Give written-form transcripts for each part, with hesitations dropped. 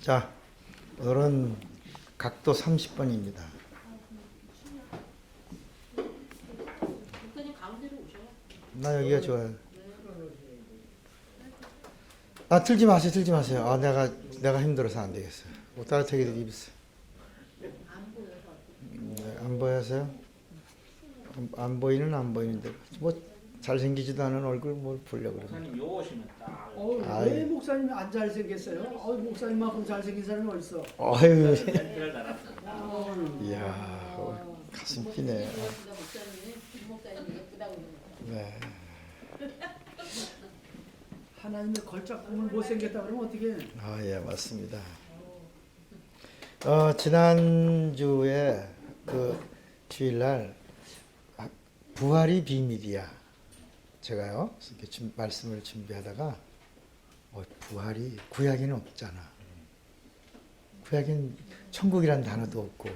자, 오늘은 각도 30번입니다. 목사님 가운데로 오셔요. 나 여기가 좋아요. 아, 틀지 마세요, 틀지 마세요. 아, 내가 힘들어서 안 되겠어요. 뭐 따뜻하게 입으세요. 안 보여서. 네, 안 보여서요? 안 보이는 안 보이는데 뭐 잘생기지도 않은 얼굴 뭘 보려고 그러나. 목사님 요 오시면 딱 왜 목사님이 안 잘생겼어요? 목사님만큼 잘생긴 사람이 어딨어? 어휴, 멘트를 달았어. 이야, 가슴 피네. 목사님은 김 목사님이 예쁘다고 그러는 거예요. 네, 하나님의 걸작품을 못생겼다 그러면 어떻게? 아, 예, 맞습니다. 지난주에 그 주일날 부활이 비밀이야. 제가요, 이렇게 말씀을 준비하다가 부활이 구약에는 없잖아. 구약에는 천국이란 단어도 없고.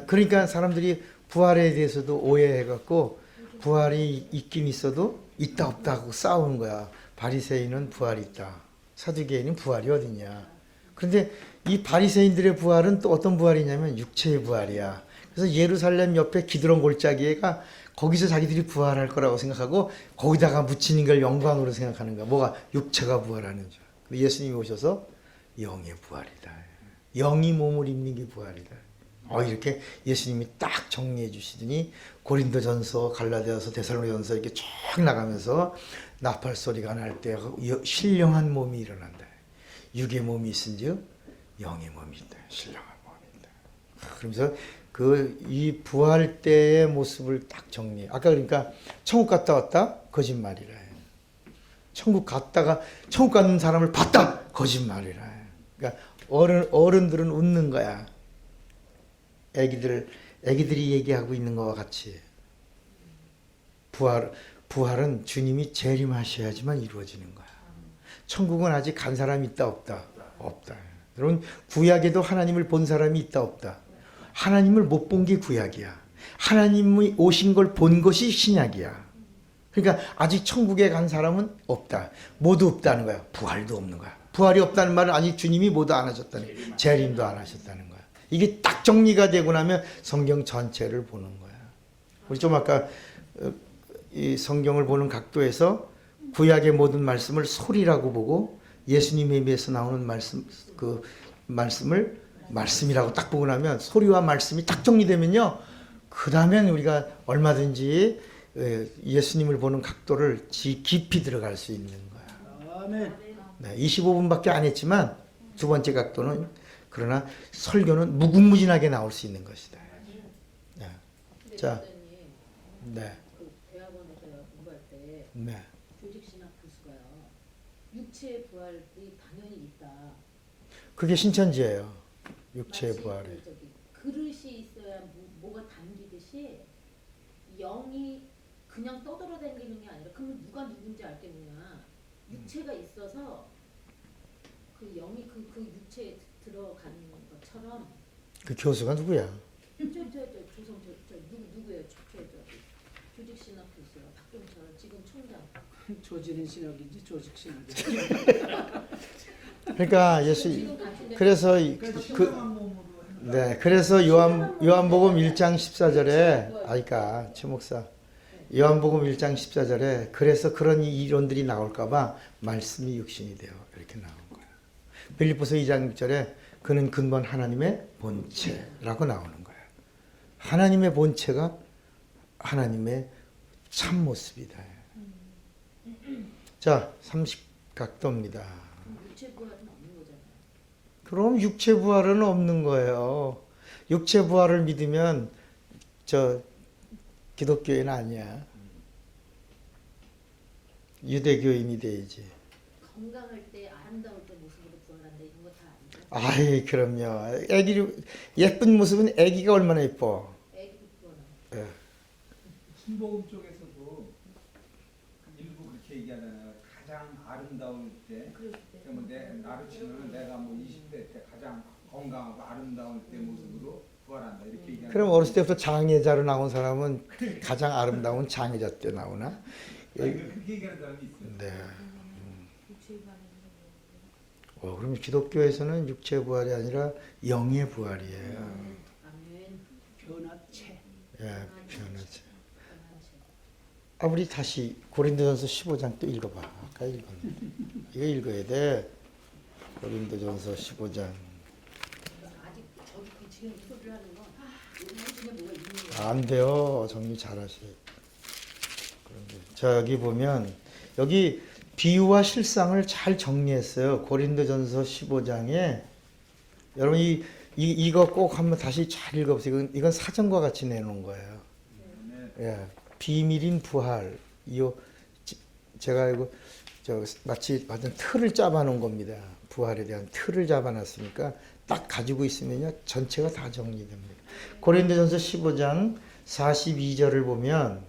그러니까 사람들이 부활에 대해서도 오해해갖고 부활이 있긴 있어도 있다 없다 하고 싸우는 거야. 바리새인은 부활이 있다. 사두개인은 부활이 어딨냐. 그런데 이 바리새인들의 부활은 또 어떤 부활이냐면 육체의 부활이야. 그래서 예루살렘 옆에 기드론 골짜기가 거기서 자기들이 부활할 거라고 생각하고 거기다가 묻히는 걸 영광으로 생각하는 거야. 뭐가? 육체가 부활하는 줄. 예수님이 오셔서 영의 부활이다. 영이 몸을 입는 게 부활이다. 이렇게 예수님이 딱 정리해 주시더니 고린도전서, 갈라디아서, 데살로니가전서 이렇게 쭉 나가면서 나팔 소리가 날 때 신령한 몸이 일어난다. 육의 몸이 있은즉 영의 몸이 있다. 신령한 몸이 있다. 그러면서 이 부활 때의 모습을 딱 정리해. 아까 그러니까 천국 갔다 왔다? 거짓말이라 해. 천국 갔다가 천국 가는 사람을 봤다? 거짓말이라 해. 그러니까 어른들은 웃는 거야. 애기들이 얘기하고 있는 것과 같이. 부활은 주님이 재림하셔야지만 이루어지는 거야. 천국은 아직 간 사람이 있다 없다? 없다. 여러분 구약에도 하나님을 본 사람이 있다 없다? 하나님을 못 본 게 구약이야. 하나님이 오신 걸 본 것이 신약이야. 그러니까 아직 천국에 간 사람은 없다. 모두 없다는 거야. 부활도 없는 거야. 부활이 없다는 말은 아직 주님이 모두 안 하셨다는 거야. 재림도 안 하셨다는 거야. 이게 딱 정리가 되고 나면 성경 전체를 보는 거야. 우리 좀 아까 이 성경을 보는 각도에서 구약의 모든 말씀을 소리라고 보고 예수님에 비해서 나오는 말씀을 말씀이라고 딱 보고 나면 소리와 말씀이 딱 정리되면요. 그 다음엔 우리가 얼마든지 예수님을 보는 각도를 깊이 들어갈 수 있는 거야. 아멘. 네, 25분밖에 안 했지만 두 번째 각도는 그러나 설교는 무궁무진하게 나올 수 있는 것이다. 네. 자, 네. 그 대학원에서 공부할 때 네. 조직신학 교수가요. 육체의 부활이 당연히 있다. 그게 신천지예요. 육체의 마치 부활이. 그릇이 있어야 뭐가 담기듯이 영이 그냥 떠돌아다니는 게 아니라 그러면 누가 누군지 알겠냐. 육체가 있어서 그 영이 그 육체에 들어가는 것처럼. 그 교수가 누구야? 조성 누구예요? 조직신학 교수요. 박종철 지금 총장. 조지는 신학이지 조직 신학이. 그러니까 그래서 그래서 요한복음 1장 14절에 그러니까 최 목사 요한복음 1장 14절에 그래서 그런 이론들이 나올까 봐 말씀이 육신이 되어 이렇게 나온 거예요. 빌립보서 2장 6절에 그는 근본 하나님의 본체라고 나오는 거예요. 하나님의 본체가 하나님의 참 모습이다. 자, 30각도입니다. 육체 부활은 없는 거잖아요. 그럼 육체 부활은 없는 거예요. 육체 부활을 믿으면 기독교인 아니야. 유대교인이 돼야지. 건강할 때 아름다울 때 모습으로 부활한다 이런 거 다 아니죠? 아이, 그럼요. 예쁜 모습은 애기가 얼마나 예뻐. 애기도 부활하고. 신복음 쪽에서도 일부 그렇게 얘기하잖아요. 가장 아름다울 때, 그러면 나를 치면 내가 뭐 20대 때 가장 건강하고 아름다울 때 모습으로 부활한다 이렇게 얘기하는. 그럼 어렸을 때부터 장애자로 나온 사람은 가장 아름다운 장애자 때 나오나? 그렇게 얘기하는 사람이 있어요. 네. 육체 부활은 그럼 기독교에서는 육체 부활이 아니라 영의 부활이에요. 아멘. 변화체. 예, 변하죠. 우리 다시 고린도전서 15장 또 읽어봐. 아까 읽었네. 이거 읽어야 돼. 고린도전서 15장. 아직 저기 지금 소리를 하는 거 중에 뭐가 있는 거야? 안 돼요. 정리 잘하셔요. 저기 보면 여기 비유와 실상을 잘 정리했어요. 고린도전서 15장에 여러분 이거 꼭 한번 다시 잘 읽어보세요. 이건 사전과 같이 내놓은 거예요. 예, 비밀인 부활. 제가 이거 마치 완전 틀을 짜봐놓은 겁니다. 부활에 대한 틀을 잡아놨으니까 딱 가지고 있으면요 전체가 다 정리됩니다. 고린도전서 15장 42절을 보면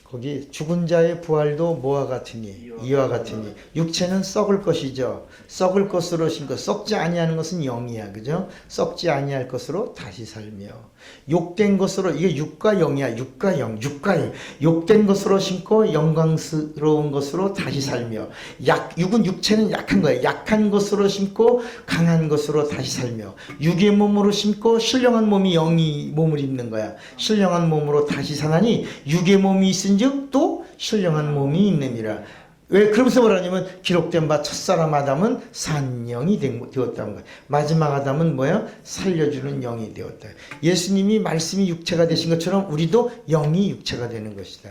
거기 죽은 자의 부활도 뭐와 같으니 이와 같으니 육체는 썩을 것이죠. 썩을 것으로 신고 썩지 아니하는 것은 영이야. 그죠? 썩지 아니할 것으로 다시 살며 욕된 것으로 이게 육과 영이야. 육과 영. 욕된 것으로 신고 영광스러운 것으로 다시 살며 육은 육체는 약한 거야. 약한 것으로 신고 강한 것으로 다시 살며 육의 몸으로 신고 신령한 몸이 영이 몸을 입는 거야. 신령한 몸으로 다시 사나니 육의 몸이 있은 즉 또 신령한 몸이 있느니라. 왜 그러면서 뭐라냐면 기록된 바 첫사람 아담은 산 영이 되었다는 거예요. 마지막 아담은 뭐야? 살려주는 영이 되었다. 예수님이 말씀이 육체가 되신 것처럼 우리도 영이 육체가 되는 것이다.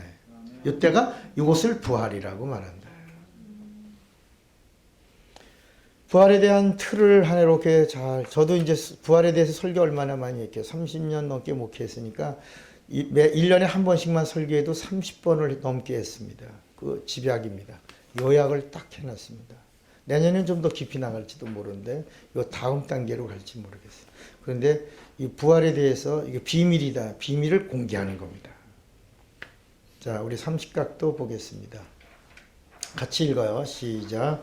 이때가 이것을 부활이라고 말한다. 부활에 대한 틀을 한 해로 이렇게 저도 이제 부활에 대해서 설교 얼마나 많이 했게요. 30년 넘게 목회했으니까 1년에 한 번씩만 설교해도 30번을 넘게 했습니다. 그 집약입니다. 요약을 딱 해놨습니다. 내년에는 좀 더 깊이 나갈지도 모르는데 이 다음 단계로 갈지 모르겠어요. 그런데 이 부활에 대해서 이게 비밀이다. 비밀을 공개하는 겁니다. 자, 우리 30각도 보겠습니다. 같이 읽어요. 시작.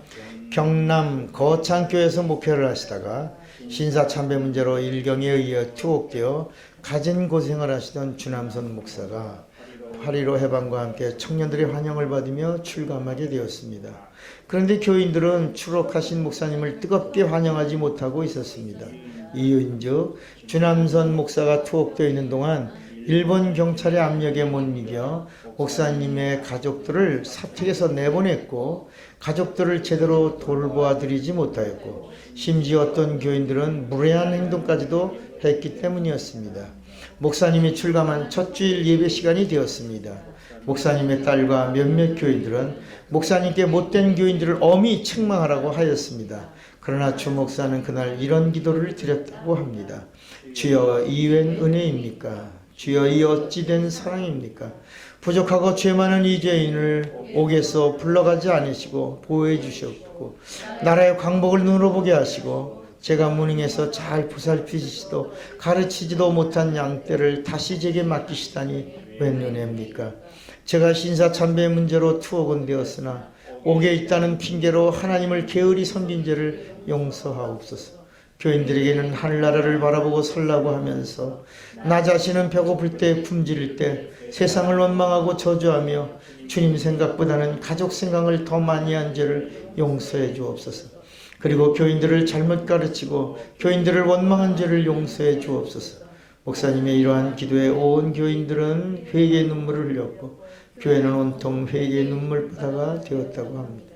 경남 거창교에서 목회를 하시다가 신사참배 문제로 일경에 의해 투옥되어 가진 고생을 하시던 주남선 목사가 8.15 해방과 함께 청년들의 환영을 받으며 출감하게 되었습니다. 그런데 교인들은 추록하신 목사님을 뜨겁게 환영하지 못하고 있었습니다. 이유인즉 주남선 목사가 투옥되어 있는 동안 일본 경찰의 압력에 못 이겨 목사님의 가족들을 사택에서 내보냈고 가족들을 제대로 돌보아드리지 못하였고 심지어 어떤 교인들은 무례한 행동까지도 했기 때문이었습니다. 목사님이 출감한 첫 주일 예배 시간이 되었습니다. 목사님의 딸과 몇몇 교인들은 목사님께 못된 교인들을 엄히 책망하라고 하였습니다. 그러나 주 목사는 그날 이런 기도를 드렸다고 합니다. 주여 이 웬 은혜입니까? 주여 이 어찌된 사랑입니까? 부족하고 죄 많은 이 죄인을 옥에서 불러가지 않으시고 보호해 주셨고 나라의 광복을 눈으로 보게 하시고 제가 무능해서 잘 보살피시지도 가르치지도 못한 양떼를 다시 제게 맡기시다니 웬 은혜입니까? 제가 신사참배 문제로 투옥은 되었으나 옥에 있다는 핑계로 하나님을 게으리 섬긴 죄를 용서하옵소서. 교인들에게는 하늘나라를 바라보고 살라고 하면서 나 자신은 배고플 때 품질일 때 세상을 원망하고 저주하며 주님 생각보다는 가족 생각을 더 많이 한 죄를 용서해 주옵소서. 그리고 교인들을 잘못 가르치고 교인들을 원망한 죄를 용서해 주옵소서. 목사님의 이러한 기도에 온 교인들은 회개의 눈물을 흘렸고 교회는 온통 회개의 눈물바다가 되었다고 합니다.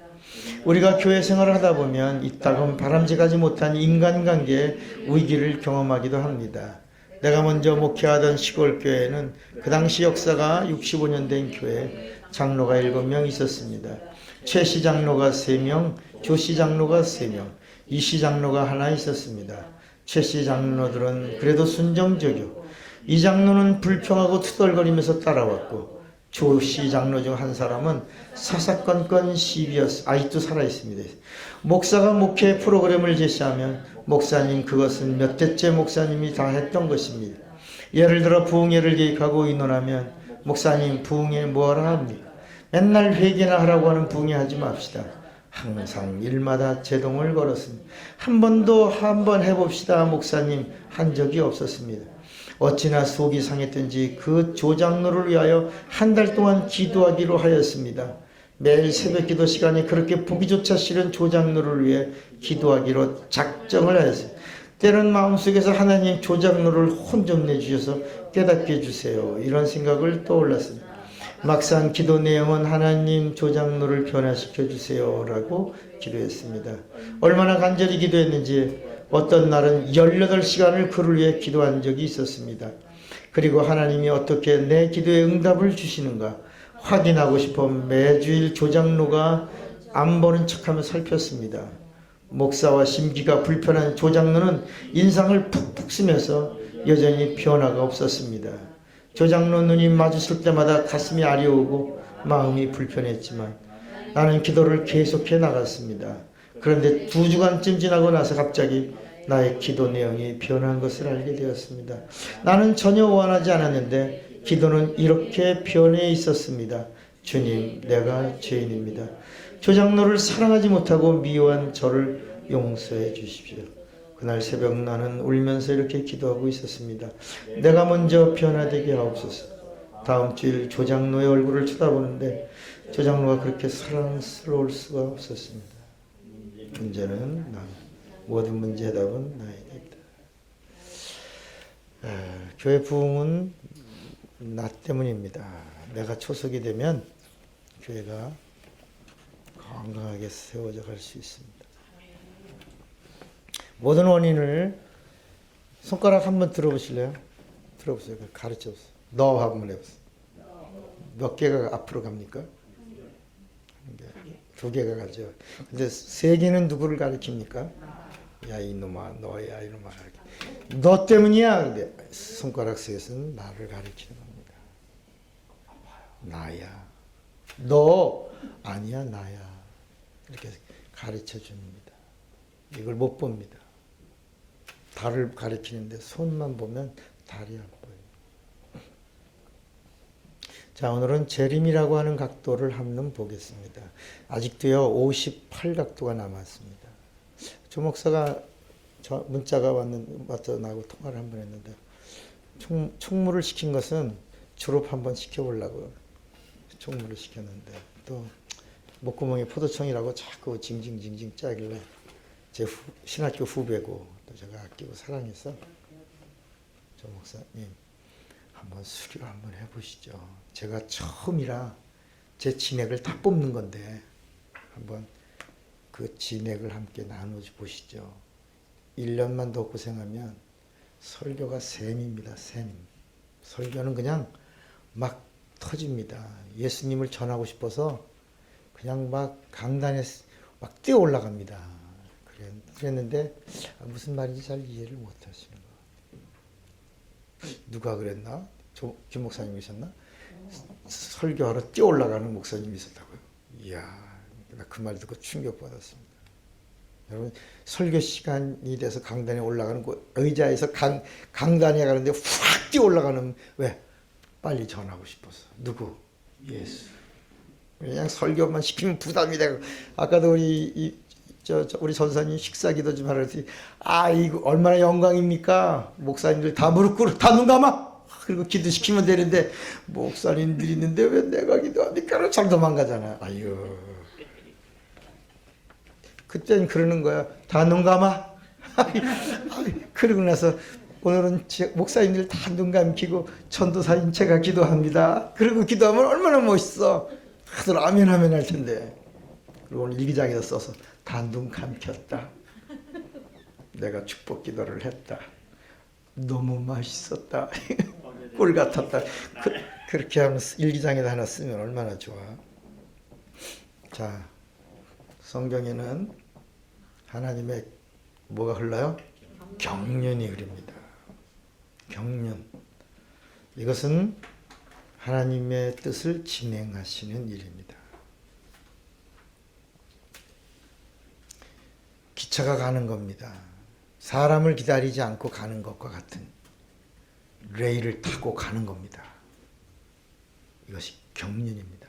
우리가 교회 생활을 하다 보면 이따금 바람직하지 못한 인간관계의 위기를 경험하기도 합니다. 내가 먼저 목회하던 시골교회는 그 당시 역사가 65년 된 교회에 장로가 7명 있었습니다. 최씨 장로가 3명, 조씨 장로가 3명, 이씨 장로가 하나 있었습니다. 최씨 장로들은 그래도 순정적이고 이 장로는 불평하고 투덜거리면서 따라왔고 조씨 장로 중 한 사람은 사사건건 시비였어. 아직도 살아있습니다. 목사가 목회 프로그램을 제시하면 목사님 그것은 몇 대째 목사님이 다 했던 것입니다. 예를 들어 부흥회를 계획하고 의논하면 목사님 부흥회 뭐하라 합니까? 맨날 회개나 하라고 하는 부흥회 하지 맙시다. 항상 일마다 제동을 걸었습니다. 한 번 해봅시다 목사님 한 적이 없었습니다. 어찌나 속이 상했던지 그 조장로를 위하여 한 달 동안 기도하기로 하였습니다. 매일 새벽 기도 시간에 그렇게 보기조차 싫은 조장로를 위해 기도하기로 작정을 하였어요. 때는 마음속에서 하나님 조장로를 혼 좀 내주셔서 깨닫게 해주세요. 이런 생각을 떠올랐습니다. 막상 기도 내용은 하나님 조장로를 변화시켜 주세요 라고 기도했습니다. 얼마나 간절히 기도했는지 어떤 날은 18시간을 그를 위해 기도한 적이 있었습니다. 그리고 하나님이 어떻게 내 기도에 응답을 주시는가 확인하고 싶어 매주일 조장로가 안 보는 척하며 살폈습니다. 목사와 심기가 불편한 조장로는 인상을 푹푹 쓰면서 여전히 변화가 없었습니다. 조장로 눈이 마주칠 때마다 가슴이 아려오고 마음이 불편했지만 나는 기도를 계속해 나갔습니다. 그런데 2주간쯤 지나고 나서 갑자기 나의 기도 내용이 변한 것을 알게 되었습니다. 나는 전혀 원하지 않았는데 기도는 이렇게 변해 있었습니다. 주님, 내가 죄인입니다. 조장로를 사랑하지 못하고 미워한 저를 용서해 주십시오. 그날 새벽 나는 울면서 이렇게 기도하고 있었습니다. 내가 먼저 변화되게 하옵소서. 다음 주일 조장로의 얼굴을 쳐다보는데 조장로가 그렇게 사랑스러울 수가 없었습니다. 문제는 나, 모든 문제 해답은 나에게다. 교회 부흥은 나 때문입니다. 내가 초석이 되면 교회가 건강하게 세워져 갈 수 있습니다. 모든 원인을 손가락 한번 들어보실래요? 들어보세요. 가르쳐 보세요. 너 한번 해보세요. 몇 개가 앞으로 갑니까? 2개가 가죠. 근데 3개는 누구를 가리킵니까? 야 이놈아, 너야 이놈아. 너 때문이야. 근데 손가락 셋은 나를 가리키는 겁니다. 나야. 너 아니야 나야. 이렇게 가르쳐 줍니다. 이걸 못 봅니다. 달을 가리키는데 손만 보면 달이 안 보여요. 자, 오늘은 재림이라고 하는 각도를 한번 보겠습니다. 아직도요 58각도가 남았습니다. 조 목사가 문자가 왔다 나하고 통화를 한번 했는데 총무를 시킨 것은 졸업 한번 시켜보려고 총무를 시켰는데 또 목구멍에 포도청이라고 자꾸 징징징징 짜길래 제 신학교 후배고 또 제가 아끼고 사랑해서 조 목사님 한번 수료 한번 해보시죠. 제가 처음이라 제 진액을 다 뽑는 건데 한번 그 진액을 함께 나눠 보시죠. 1년만 더 고생하면 설교가 샘입니다. 샘. 설교는 그냥 막 터집니다. 예수님을 전하고 싶어서 그냥 막 강단에 막 뛰어 올라갑니다. 그랬는데 무슨 말인지 잘 이해를 못 하시는 거예요. 누가 그랬나? 김 목사님이셨나? 설교하러 뛰어 올라가는 목사님이 있었다고요. 이야, 나 그 말 듣고 충격받았습니다. 여러분, 설교 시간이 돼서 강단에 올라가는 의자에서 강단에 가는데 확 뛰어 올라가는 왜? 빨리 전하고 싶어서. 누구? 예수. 그냥 설교만 시키면 부담이 되고 아까도 우리 전사님 식사기도 좀 하랬더니 이거 얼마나 영광입니까? 목사님들 다 무릎 꿇고 다 눈 감아 그리고 기도시키면 되는데 목사님들이 있는데 왜 내가 기도합니까? 잘 도망가잖아. 아유 그땐 그러는 거야. 다 눈 감아. 그러고 나서 오늘은 목사님들 다 눈 감기고 전도사님 제가 기도합니다. 그리고 기도하면 얼마나 멋있어. 다들 아멘 하면 할 텐데. 그리고 오늘 일기장에다 써서 다 눈 감켰다. 내가 축복 기도를 했다. 너무 맛있었다. 꿀 같았다. 그렇게 하면 일기장에다 하나 쓰면 얼마나 좋아. 자, 성경에는 하나님의 뭐가 흘러요? 경륜이 흐릅니다. 경륜. 이것은 하나님의 뜻을 진행하시는 일입니다. 기차가 가는 겁니다. 사람을 기다리지 않고 가는 것과 같은 레일을 타고 가는 겁니다. 이것이 경륜입니다.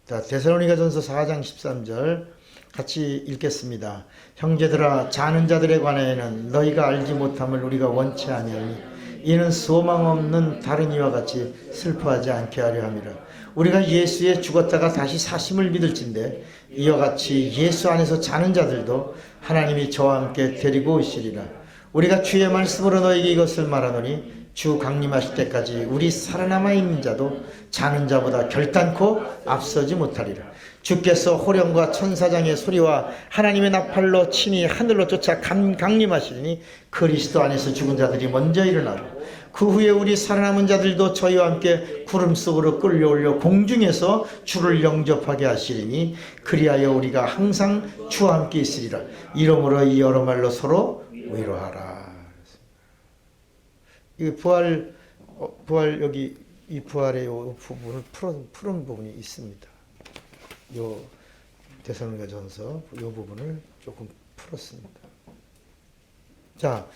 자, 데살로니가전서 4장 13절 같이 읽겠습니다. 형제들아, 자는 자들에 관하여는 너희가 알지 못함을 우리가 원치 아니하니 이는 소망 없는 다른 이와 같이 슬퍼하지 않게 하려 함이라. 우리가 예수에 죽었다가 다시 사심을 믿을진데 이와 같이 예수 안에서 자는 자들도 하나님이 저와 함께 데리고 오시리라. 우리가 주의 말씀으로 너에게 이것을 말하노니 주 강림하실 때까지 우리 살아남아 있는 자도 자는 자보다 결단코 앞서지 못하리라. 주께서 호령과 천사장의 소리와 하나님의 나팔로 친히 하늘로 쫓아 강림하시니 그리스도 안에서 죽은 자들이 먼저 일어나고 그 후에 우리 살아남은 자들도 저희와 함께 구름 속으로 끌려올려 공중에서 주를 영접하게 하시리니 그리하여 우리가 항상 주와 함께 있으리라. 이러므로 이 여러 말로 서로 위로하라. 이 부활 여기 이 부활의 이 부분을 푸른 부분이 있습니다. 요 데살로니가전서 이 부분을 조금 풀었습니다. 자,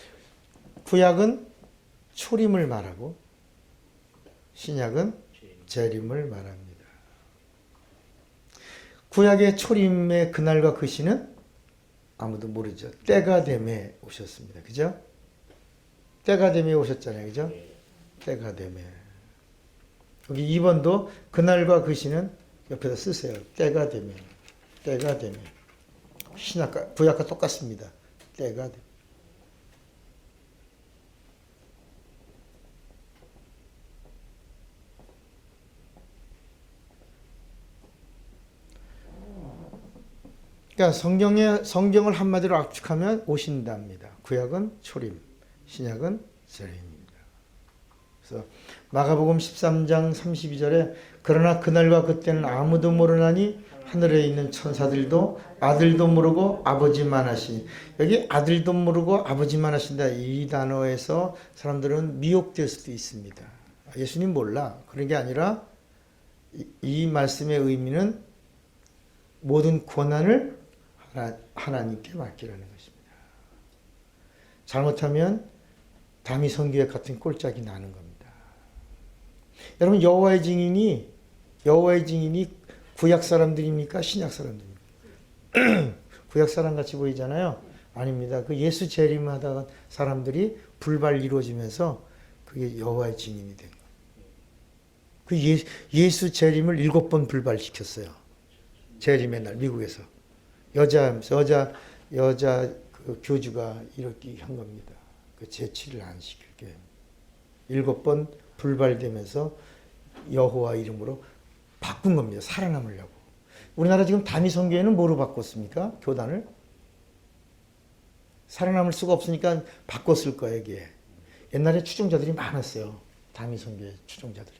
구약은 초림을 말하고 신약은 재림을 말합니다. 구약의 초림의 그날과 그 시는 아무도 모르죠. 때가 됨에 오셨습니다. 그죠? 때가 됨에 오셨잖아요. 그죠? 때가 됨에. 여기 2번도 그날과 그 시는 옆에다 쓰세요. 때가 됨에. 때가 됨에. 신약과 구약과 똑같습니다. 때가 됨에. 그러니까 성경을 한마디로 압축하면 오신답니다. 구약은 초림, 신약은 재림입니다. 그래서 마가복음 13장 32절에 그러나 그날과 그때는 아무도 모르나니 하늘에 있는 천사들도 아들도 모르고 아버지만 하시니, 여기 아들도 모르고 아버지만 하신다 이 단어에서 사람들은 미혹될 수도 있습니다. 예수님 몰라. 그런 게 아니라 이 말씀의 의미는 모든 권한을 하나님께 맡기라는 것입니다. 잘못하면 다미 선교회 같은 꼴짝이 나는 겁니다. 여러분, 여호와의 증인이 구약 사람들입니까? 신약 사람들입니까? 구약 사람 같이 보이잖아요. 아닙니다. 그 예수 재림하다가 사람들이 불발 이루어지면서 그게 여호와의 증인이 된 거예요. 그 예수 재림을 7번 불발시켰어요. 재림의 날 미국에서 여자 그 교주가 이렇게 한 겁니다. 그 제치를 안 시킬게 7번 불발되면서 여호와 이름으로 바꾼 겁니다. 살아남으려고. 우리나라 지금 다미 선교회는 뭐로 바꿨습니까? 교단을 살아남을 수가 없으니까 바꿨을 거예요. 이게 옛날에 추종자들이 많았어요. 다미 선교회 추종자들이.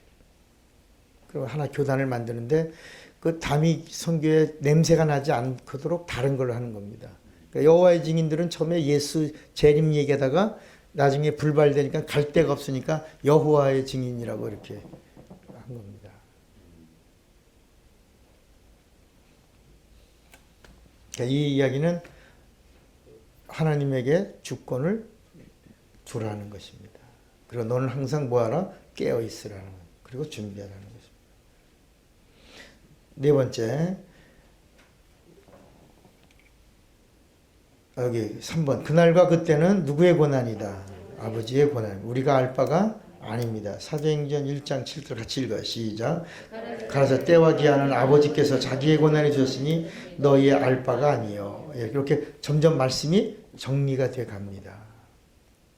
그리고 하나 교단을 만드는데 그 다미 선교의 냄새가 나지 않도록 다른 걸 하는 겁니다. 그러니까 여호와의 증인들은 처음에 예수 재림 얘기하다가 나중에 불발되니까 갈 데가 없으니까 여호와의 증인이라고 이렇게 한 겁니다. 그러니까 이 이야기는 하나님에게 주권을 주라는 것입니다. 그리고 너는 항상 뭐하라? 깨어 있으라는 것. 그리고 준비하라는 것입니다. 네 번째, 여기 3번. 그날과 그때는 누구의 고난이다? 아버지의 고난. 우리가 알 바가 아닙니다. 사도행전 1장 7절 같이 읽어요. 시작. 가라사 때와 기한은 아버지께서 자기의 고난을 주셨으니 너희의 알 바가 아니요. 이렇게 점점 말씀이 정리가 돼 갑니다.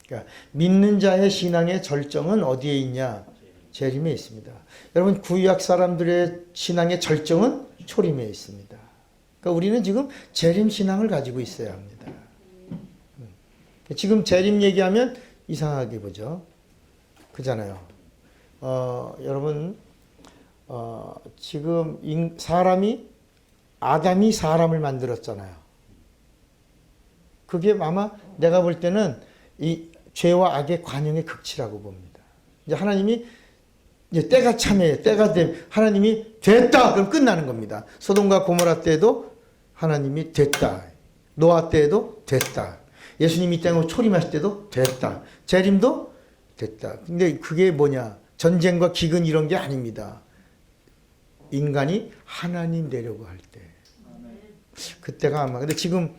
그러니까 믿는 자의 신앙의 절정은 어디에 있냐? 재림에 있습니다. 여러분, 구약 사람들의 신앙의 절정은 초림에 있습니다. 그러니까 우리는 지금 재림 신앙을 가지고 있어야 합니다. 지금 재림 얘기하면 이상하게 보죠. 그잖아요. 여러분, 지금 아담이 사람을 만들었잖아요. 그게 아마 내가 볼 때는 이 죄와 악의 관용의 극치라고 봅니다. 이제 하나님이 이제 때가 참해, 때가 됨, 하나님이 됐다! 그럼 끝나는 겁니다. 소돔과 고모라 때도 하나님이 됐다. 노아 때에도 됐다. 예수님이 땅으로 초림하실 때도 됐다. 재림도 됐다. 근데 그게 뭐냐? 전쟁과 기근 이런 게 아닙니다. 인간이 하나님 되려고 할 때. 그때가 아마. 근데 지금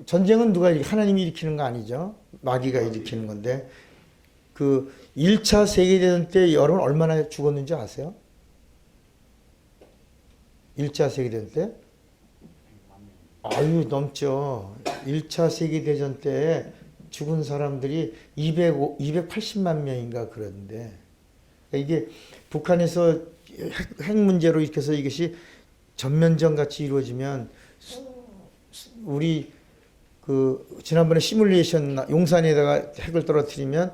전쟁은 누가 하나님이 일으키는 거 아니죠? 마귀가 일으키는 건데 그 1차 세계대전 때 여러분 얼마나 죽었는지 아세요? 1차 세계대전 때? 아유, 넘죠. 1차 세계대전 때 죽은 사람들이 280만 명인가 그러는데, 이게 북한에서 핵 문제로 이렇게 해서 이것이 전면전 같이 이루어지면 우리 그 지난번에 시뮬레이션 용산에다가 핵을 떨어뜨리면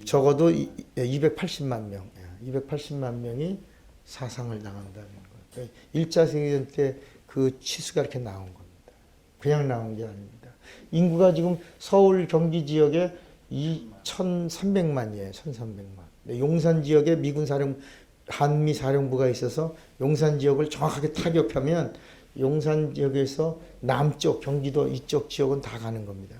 적어도 280만 명, 280만 명이 사상을 당한다는 거예요. 1차 세계대전 때 그 치수가 이렇게 나온 겁니다. 그냥 나온 게 아닙니다. 인구가 지금 서울 경기 지역에 2,300만이에요. 1,300만. 용산 지역에 미군 한미 사령부가 있어서 용산 지역을 정확하게 타격하면 용산 지역에서 남쪽 경기도 이쪽 지역은 다 가는 겁니다.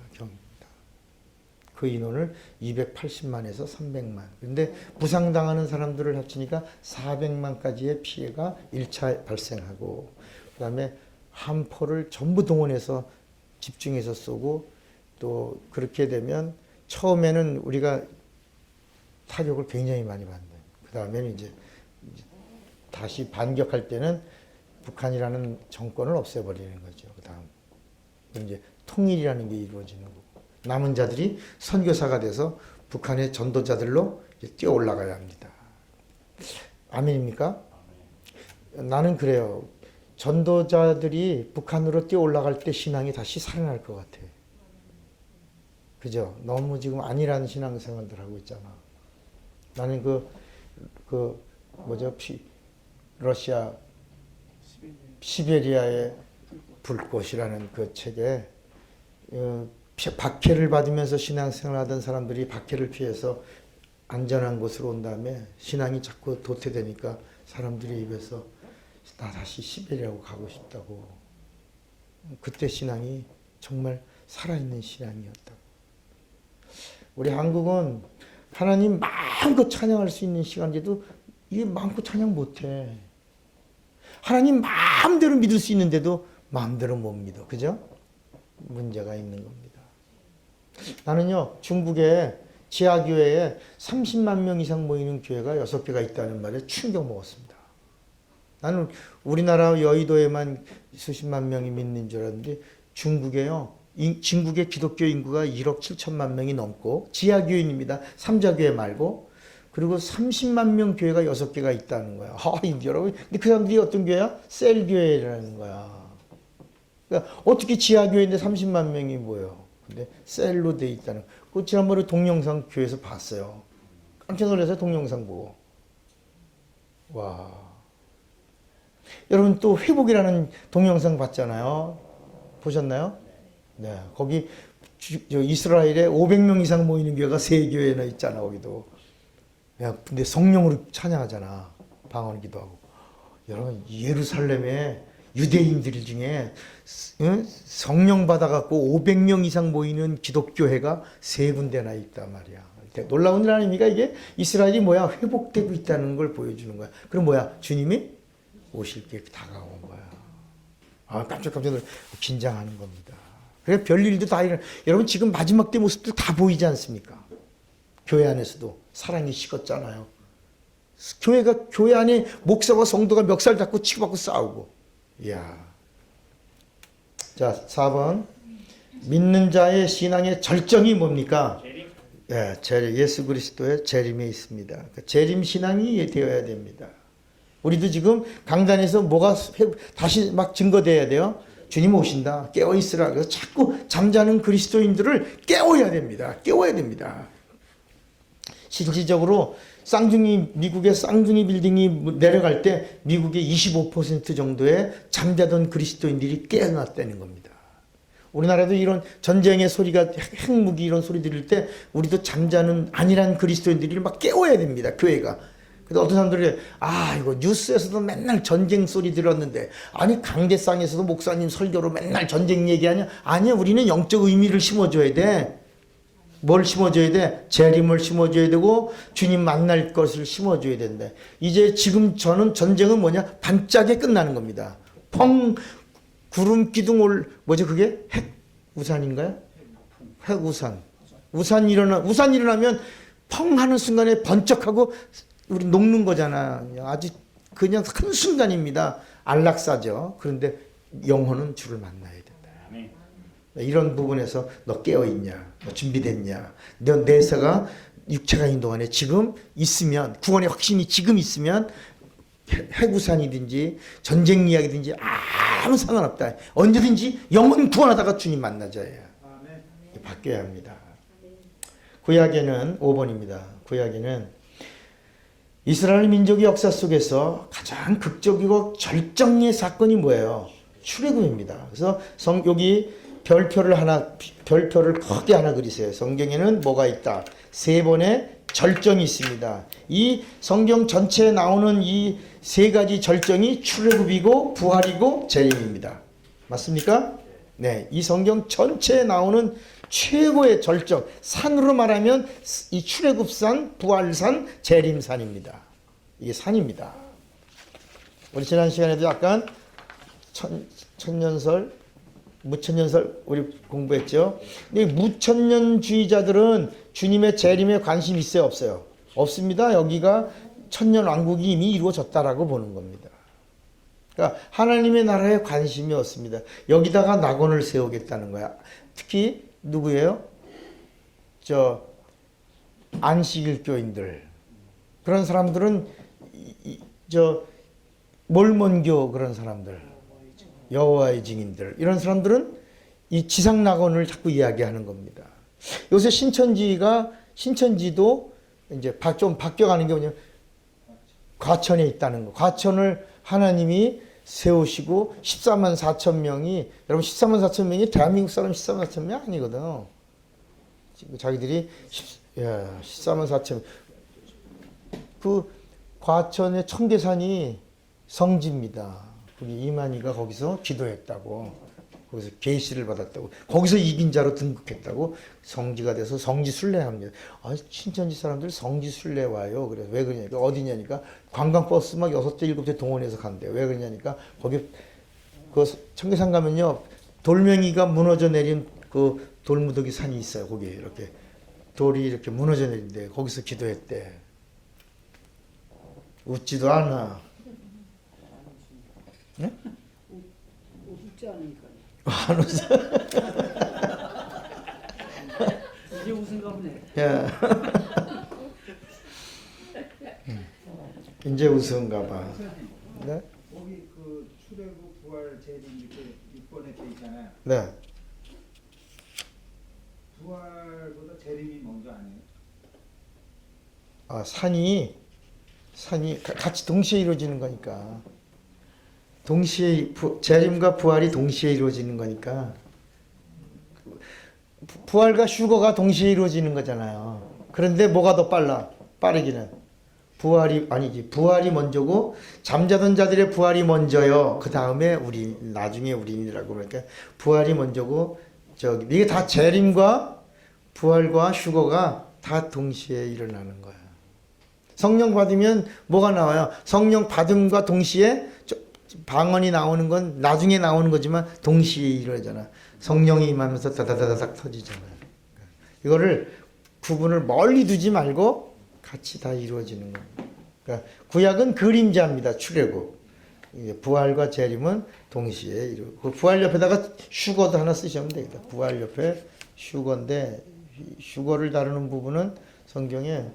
그 인원을 280만에서 300만. 근데 부상당하는 사람들을 합치니까 400만까지의 피해가 1차 발생하고, 그 다음에 함포를 전부 동원해서 집중해서 쏘고, 또 그렇게 되면 처음에는 우리가 타격을 굉장히 많이 받는. 그 다음에는 이제 다시 반격할 때는 북한이라는 정권을 없애버리는 거죠. 그 다음 이제 통일이라는 게 이루어지는 거고, 남은 자들이 선교사가 돼서 북한의 전도자들로 뛰어 올라가야 합니다. 아멘입니까? 나는 그래요. 전도자들이 북한으로 뛰어 올라갈 때 신앙이 다시 살아날 것 같아. 그죠? 너무 지금 안일한 신앙생활들 하고 있잖아. 나는 러시아 시베리아의 불꽃이라는 그 책에 박해를 받으면서 신앙생활하던 사람들이 박해를 피해서 안전한 곳으로 온 다음에 신앙이 자꾸 도태되니까 사람들의 입에서 나 다시 시베리아로 가고 싶다고. 그때 신앙이 정말 살아있는 신앙이었다고. 우리 한국은 하나님 마음껏 찬양할 수 있는 시간인데도 이게 마음껏 찬양 못해. 하나님 마음대로 믿을 수 있는데도 마음대로 못 믿어. 그죠? 문제가 있는 겁니다. 나는요, 중국의 지하교회에 30만 명 이상 모이는 교회가 6개가 있다는 말에 충격 먹었습니다. 나는 우리나라 여의도에만 수십만 명이 믿는 줄 알았는데, 중국의 기독교 인구가 1억 7천만 명이 넘고, 지하교인입니다. 삼자교회 말고. 그리고 30만 명 교회가 6개가 있다는 거야. 여러분, 근데 그 사람들이 어떤 교회야? 셀교회라는 거야. 그러니까 어떻게 지하교회인데 30만 명이 모여? 근데 셀로 돼 있다는. 그 지난번에 동영상 교회에서 봤어요. 깜짝 놀라서 동영상 보고. 와. 여러분 또 회복이라는 동영상 봤잖아요. 보셨나요? 네. 거기 이스라엘에 500명 이상 모이는 교회가 3교회나 있잖아, 거기도. 야, 근데 성령으로 찬양하잖아. 방언기도 하고. 여러분, 예루살렘에 유대인들 중에 성령 받아갖고 500명 이상 모이는 기독교회가 3군데나 있단 말이야. 놀라운 일 아닙니까? 이게 이스라엘이 회복되고 있다는 걸 보여주는 거야. 그럼 주님이 오실 게 다가온 거야. 깜짝 놀라 긴장하는 겁니다. 그래, 별일도 다 여러분 지금 마지막 때 모습들 다 보이지 않습니까? 교회 안에서도 사랑이 식었잖아요. 교회 안에 목사와 성도가 멱살 잡고 치고받고 싸우고. 이야. 자, 4번. 믿는 자의 신앙의 절정이 뭡니까? 예, 예수 그리스도의 재림에 있습니다. 재림 신앙이 되어야 됩니다. 우리도 지금 강단에서 뭐가 다시 막 증거돼야 돼요. 주님 오신다. 깨어 있으라. 그래서 자꾸 잠자는 그리스도인들을 깨워야 됩니다. 깨워야 됩니다. 실질적으로 미국의 쌍둥이 빌딩이 내려갈 때 미국의 25% 정도의 잠자던 그리스도인들이 깨어났다는 겁니다. 우리나라도 이런 전쟁의 소리가, 핵무기 이런 소리 들릴 때 우리도 잠자는 안일한 그리스도인들이 막 깨워야 됩니다. 교회가. 근데 어떤 사람들이 이거 뉴스에서도 맨날 전쟁 소리 들었는데, 아니 강대상에서도 목사님 설교로 맨날 전쟁 얘기하냐? 아니야, 우리는 영적 의미를 심어줘야 돼. 뭘 심어줘야 돼? 재림을 심어줘야 되고 주님 만날 것을 심어줘야 된다. 이제 지금 저는 전쟁은 반짝에 끝나는 겁니다. 구름 기둥 그게? 핵 우산인가요? 핵 우산. 우산 일어나면 펑 하는 순간에 번쩍하고 우리 녹는 거잖아. 아주 그냥 한 순간입니다. 안락사죠. 그런데 영혼은 주를 만나야 된다. 이런 부분에서 너 깨어있냐? 너 준비됐냐? 너 내세가 육체가 있는 동안에 지금 있으면 구원의 확신이 지금 있으면 해구산이든지 전쟁 이야기든지 아무 상관없다. 언제든지 영혼 구원하다가 주님 만나자예요. 바뀌어야 합니다. 구약에는 5번입니다. 구약에는 이스라엘 민족의 역사 속에서 가장 극적이고 절정의 사건이 뭐예요? 출애굽입니다. 그래서 여기 별표를 크게 하나 그리세요. 성경에는 뭐가 있다? 3번의 절정이 있습니다. 이 성경 전체에 나오는 이 3가지 절정이 출애굽이고 부활이고 재림입니다. 맞습니까? 네, 이 성경 전체에 나오는 최고의 절정, 산으로 말하면 이 출애굽산, 부활산, 재림산입니다. 이게 산입니다. 우리 지난 시간에도 약간 천년설, 무천년설 우리 공부했죠. 근데 무천년주의자들은 주님의 재림에 관심 있어요, 없어요? 없습니다. 여기가 천년왕국이 이미 이루어졌다라고 보는 겁니다. 그러니까 하나님의 나라에 관심이 없습니다. 여기다가 낙원을 세우겠다는 거야. 특히 누구예요? 안식일교인들. 그런 사람들은 몰몬교 그런 사람들, 여호와의 증인들, 이런 사람들은 이 지상 낙원을 자꾸 이야기하는 겁니다. 요새 신천지도 이제 좀 바뀌어가는 게 뭐냐면 과천에 있다는 거. 과천을 하나님이 세우시고 14만 4천 명이, 여러분 14만 4천 명이 대한민국 사람 14만 4천 명 아니거든. 자기들이 14만 4천. 그 과천의 청계산이 성지입니다. 우리 이만희가 거기서 기도했다고. 거기서 계시를 받았다고. 거기서 이긴 자로 등극했다고. 성지가 돼서 성지 순례합니다. 신천지 사람들 성지 순례 와요. 그래서 왜 그러냐니까 어디냐니까 관광버스 막 6대 7대 동원해서 간대요. 왜 그러냐니까 거기 그 청계산 가면요 돌멩이가 무너져 내린 그 돌무더기 산이 있어요. 거기 이렇게 돌이 이렇게 무너져 내린대. 거기서 기도했대. 웃지도 않아. 네? 웃지 않으니까. 안 웃어. 이제 웃은가 보네. 야. 이제 웃은가 봐. 네? 거기 그 출애굽 부활 재림 이렇게 6번에 돼 있잖아요. 네. 부활보다 재림이 먼저 아니에요? 산이 같이 동시에 이루어지는 거니까. 동시에 재림과 부활이 동시에 이루어지는 거니까. 부활과 휴거가 동시에 이루어지는 거잖아요. 그런데 뭐가 더 빠르기는 부활이 먼저고 잠자던 자들의 부활이 먼저요. 그 다음에 나중에 우리니라고. 그러니까 부활이 먼저고 이게 다 재림과 부활과 휴거가 다 동시에 일어나는 거예요. 성령 받으면 뭐가 나와요? 성령 받음과 동시에 방언이 나오는 건 나중에 나오는 거지만 동시에 이루어지잖아. 성령이 임하면서 다다다닥 터지잖아요. 이거를 구분을 멀리 두지 말고 같이 다 이루어지는 겁니다. 그러니까 구약은 그림자입니다. 출애굽. 부활과 재림은 동시에 이루고 부활 옆에다가 휴거도 하나 쓰시면 되겠다. 부활 옆에 휴거인데 휴거를 다루는 부분은 성경에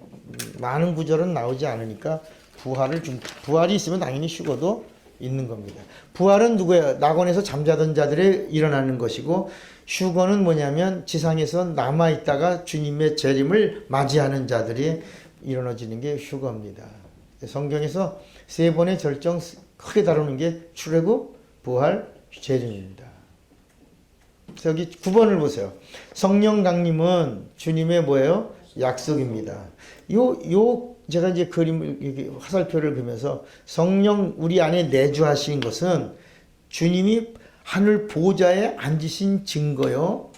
많은 구절은 나오지 않으니까 부활이 있으면 당연히 휴거도 있는 겁니다. 부활은 누구예요? 낙원에서 잠자던 자들이 일어나는 것이고 휴거는 뭐냐면 지상에서 남아있다가 주님의 재림을 맞이하는 자들이 일어나지는 게 휴거입니다. 성경에서 3번의 절정 크게 다루는 게 출애굽, 부활, 재림입니다. 여기 9번을 보세요. 성령 강림은 주님의 뭐예요? 약속입니다. 제가 이제 화살표를 그리면서 성령 우리 안에 내주하신 것은 주님이 하늘 보좌에 앉으신 증거요.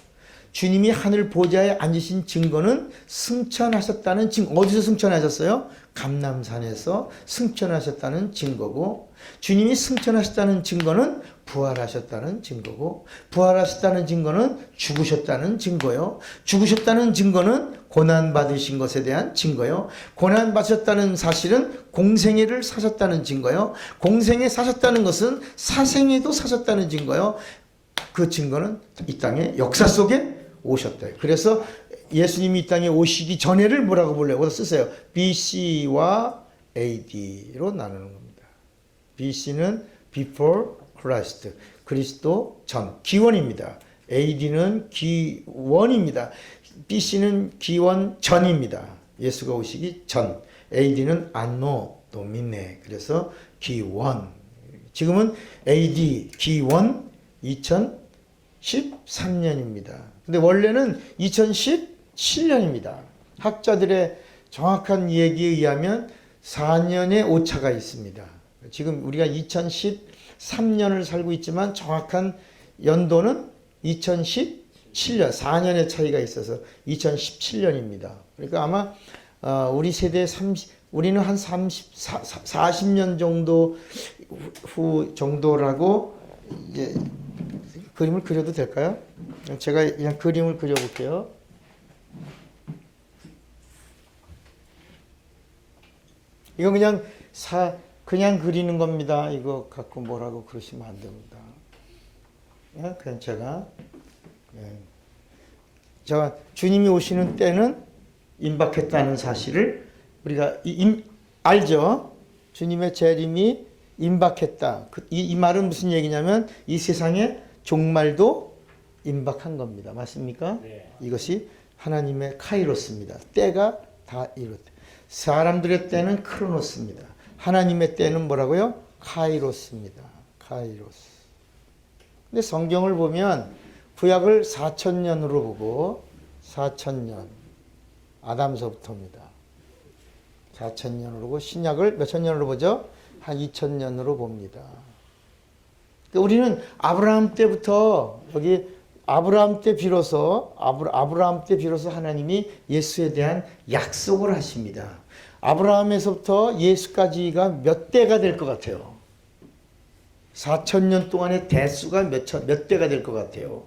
주님이 하늘 보좌에 앉으신 증거는 승천하셨다는 증거. 어디서 승천하셨어요? 감람산에서 승천하셨다는 증거고, 주님이 승천하셨다는 증거는 부활하셨다는 증거고, 부활하셨다는 증거는 죽으셨다는 증거요. 죽으셨다는 증거는 고난받으신 것에 대한 증거요. 고난받으셨다는 사실은 공생애를 사셨다는 증거요. 공생애 사셨다는 것은 사생애도 사셨다는 증거요. 그 증거는 이 땅의 역사 속에 오셨다. 그래서 예수님이 이 땅에 오시기 전에를 뭐라고 보려고 쓰세요. BC와 AD로 나누는 겁니다. BC는 Before Christ, 그리스도 전, 기원입니다. AD는 기원입니다. BC는 기원 전입니다. 예수가 오시기 전. AD는 안노 도미네, 그래서 기원. 지금은 AD 기원 2013년입니다. 근데 원래는 2017년입니다. 학자들의 정확한 얘기에 의하면 4년의 오차가 있습니다. 지금 우리가 2013년을 살고 있지만 정확한 연도는 2017년, 4년의 차이가 있어서 2017년입니다. 그러니까 아마 우리 세대 우리는 한 40년 정도 후 정도라고 이제 그림을 그려도 될까요? 제가 그냥 그림을 그려볼게요. 이거 그냥 그리는 겁니다. 이거 갖고 뭐라고 그러시면 안 됩니다. 그냥 제가 주님이 오시는 때는 임박했다는 사실을 우리가 알죠? 주님의 재림이 임박했다. 이 말은 무슨 얘기냐면 이 세상에 종말도 임박한 겁니다. 맞습니까? 네. 이것이 하나님의 카이로스입니다. 때가 다 이뤘다. 사람들의 때는 크로노스입니다. 하나님의 때는 뭐라고요? 카이로스입니다. 카이로스. 근데 성경을 보면 구약을 4,000년으로 보고 4,000년 아담서부터입니다. 4,000년으로 보고 신약을 몇 천 년으로 보죠? 한 2,000년으로 봅니다. 우리는 아브라함 때부터 여기 아브라함 때 비로소 하나님이 예수에 대한 약속을 하십니다. 아브라함에서부터 예수까지가 몇 대가 될 것 같아요? 4,000년 동안의 대수가 몇 대가 될 것 같아요?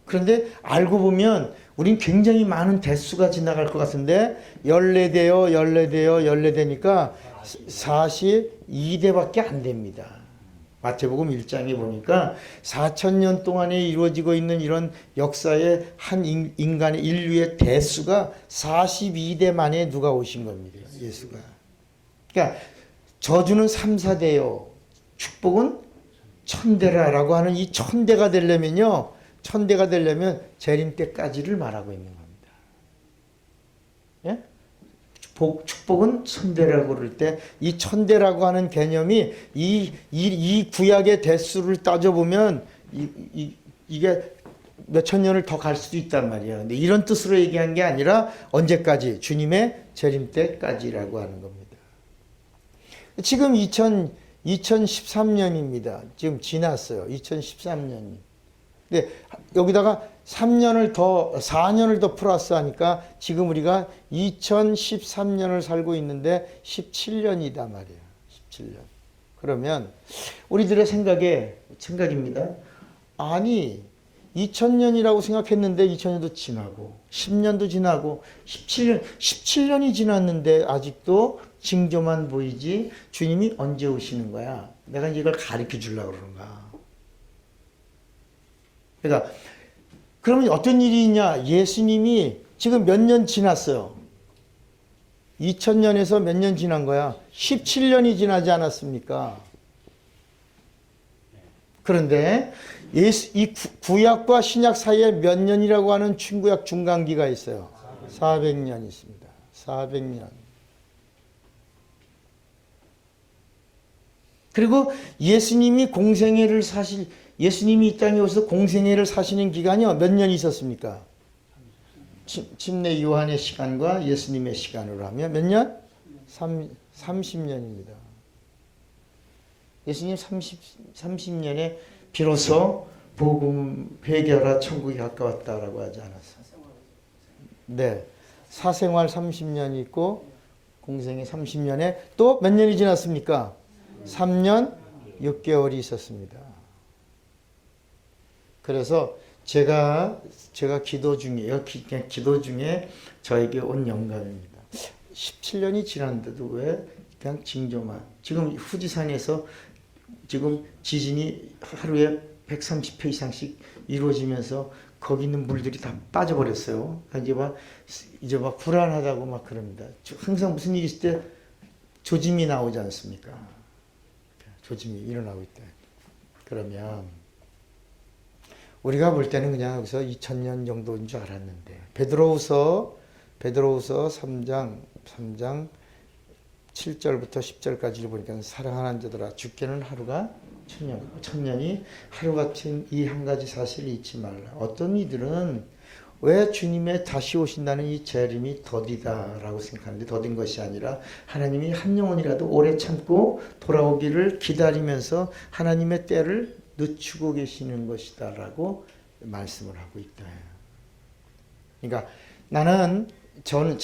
그런데 알고 보면 우린 굉장히 많은 대수가 지나갈 것 같은데 14대니까 42대밖에 안 됩니다. 마태복음 1장에 보니까 4,000년 동안에 이루어지고 있는 이런 역사의 한 인간의 인류의 대수가 42대 만에 누가 오신 겁니다. 예수가. 그러니까 저주는 3, 4대요. 축복은 1000대라라고 하는 이 1000대가 되려면요. 1000대가 되려면 재림 때까지를 말하고 있는 겁니다. 예? 축복은 1000대라고 그럴 때 이 1000대라고 하는 개념이 이 구약의 대수를 따져보면 이게 몇천 년을 더 갈 수도 있단 말이에요. 근데 이런 뜻으로 얘기한 게 아니라 언제까지? 주님의 재림 때까지라고 하는 겁니다. 지금 2013년입니다. 지금 지났어요. 2013년이. 근데 여기다가 4년을 더 플러스 하니까 지금 우리가 2013년을 살고 있는데 17년이다 말이에요. 17년. 그러면 우리들의 생각입니다. 아니 2000년이라고 생각했는데 2000년도 지나고 10년도 지나고 17년이 지났는데 아직도 징조만 보이지 주님이 언제 오시는 거야? 내가 이걸 가르쳐 주려고 그러는가? 그러니까 그러면 어떤 일이 있냐? 예수님이 지금 몇 년 지났어요? 2000년에서 몇 년 지난 거야? 17년이 지나지 않았습니까? 그런데 이 구약과 신약 사이에 몇 년이라고 하는 충구약 중간기가 있어요. 400년 있습니다. 400년. 그리고 예수님이 이 땅에 오셔서 공생애를 사시는 기간이 몇 년 있었습니까? 침례 요한의 시간과 예수님의 시간으로 하면 몇 년? 30년입니다. 예수님 30년에 비로소 복음 회개하라 천국이 가까웠다라고 하지 않았어요. 네. 사생활 30년이 있고 공생애 30년에 또 몇 년이 지났습니까? 3년 6개월이 있었습니다. 그래서 제가 기도 중에 기도 중에 저에게 온 영감입니다. 17년이 지났는데도 왜 그냥 징조만. 지금 후지산에서 지금 지진이 하루에 130회 이상씩 이루어지면서 거기 있는 물들이 다 빠져버렸어요. 이제 막 불안하다고 막 그럽니다. 항상 무슨 일이 있을 때 조짐이 나오지 않습니까? 조짐이 일어나고 있다. 그러면 우리가 볼 때는 그냥 여기서 2000년 정도인 줄 알았는데 베드로후서 3장 7절부터 10절까지를 보니까 사랑하는 자들아 죽게는 하루가 천년이 하루같은 이 한 가지 사실을 잊지 말라. 어떤 이들은 왜 주님의 다시 오신다는 이 재림이 더디다라고 생각하는데 더딘 것이 아니라 하나님이 한 영혼이라도 오래 참고 돌아오기를 기다리면서 하나님의 때를 늦추고 계시는 것이다라고 말씀을 하고 있다. 그러니까 저는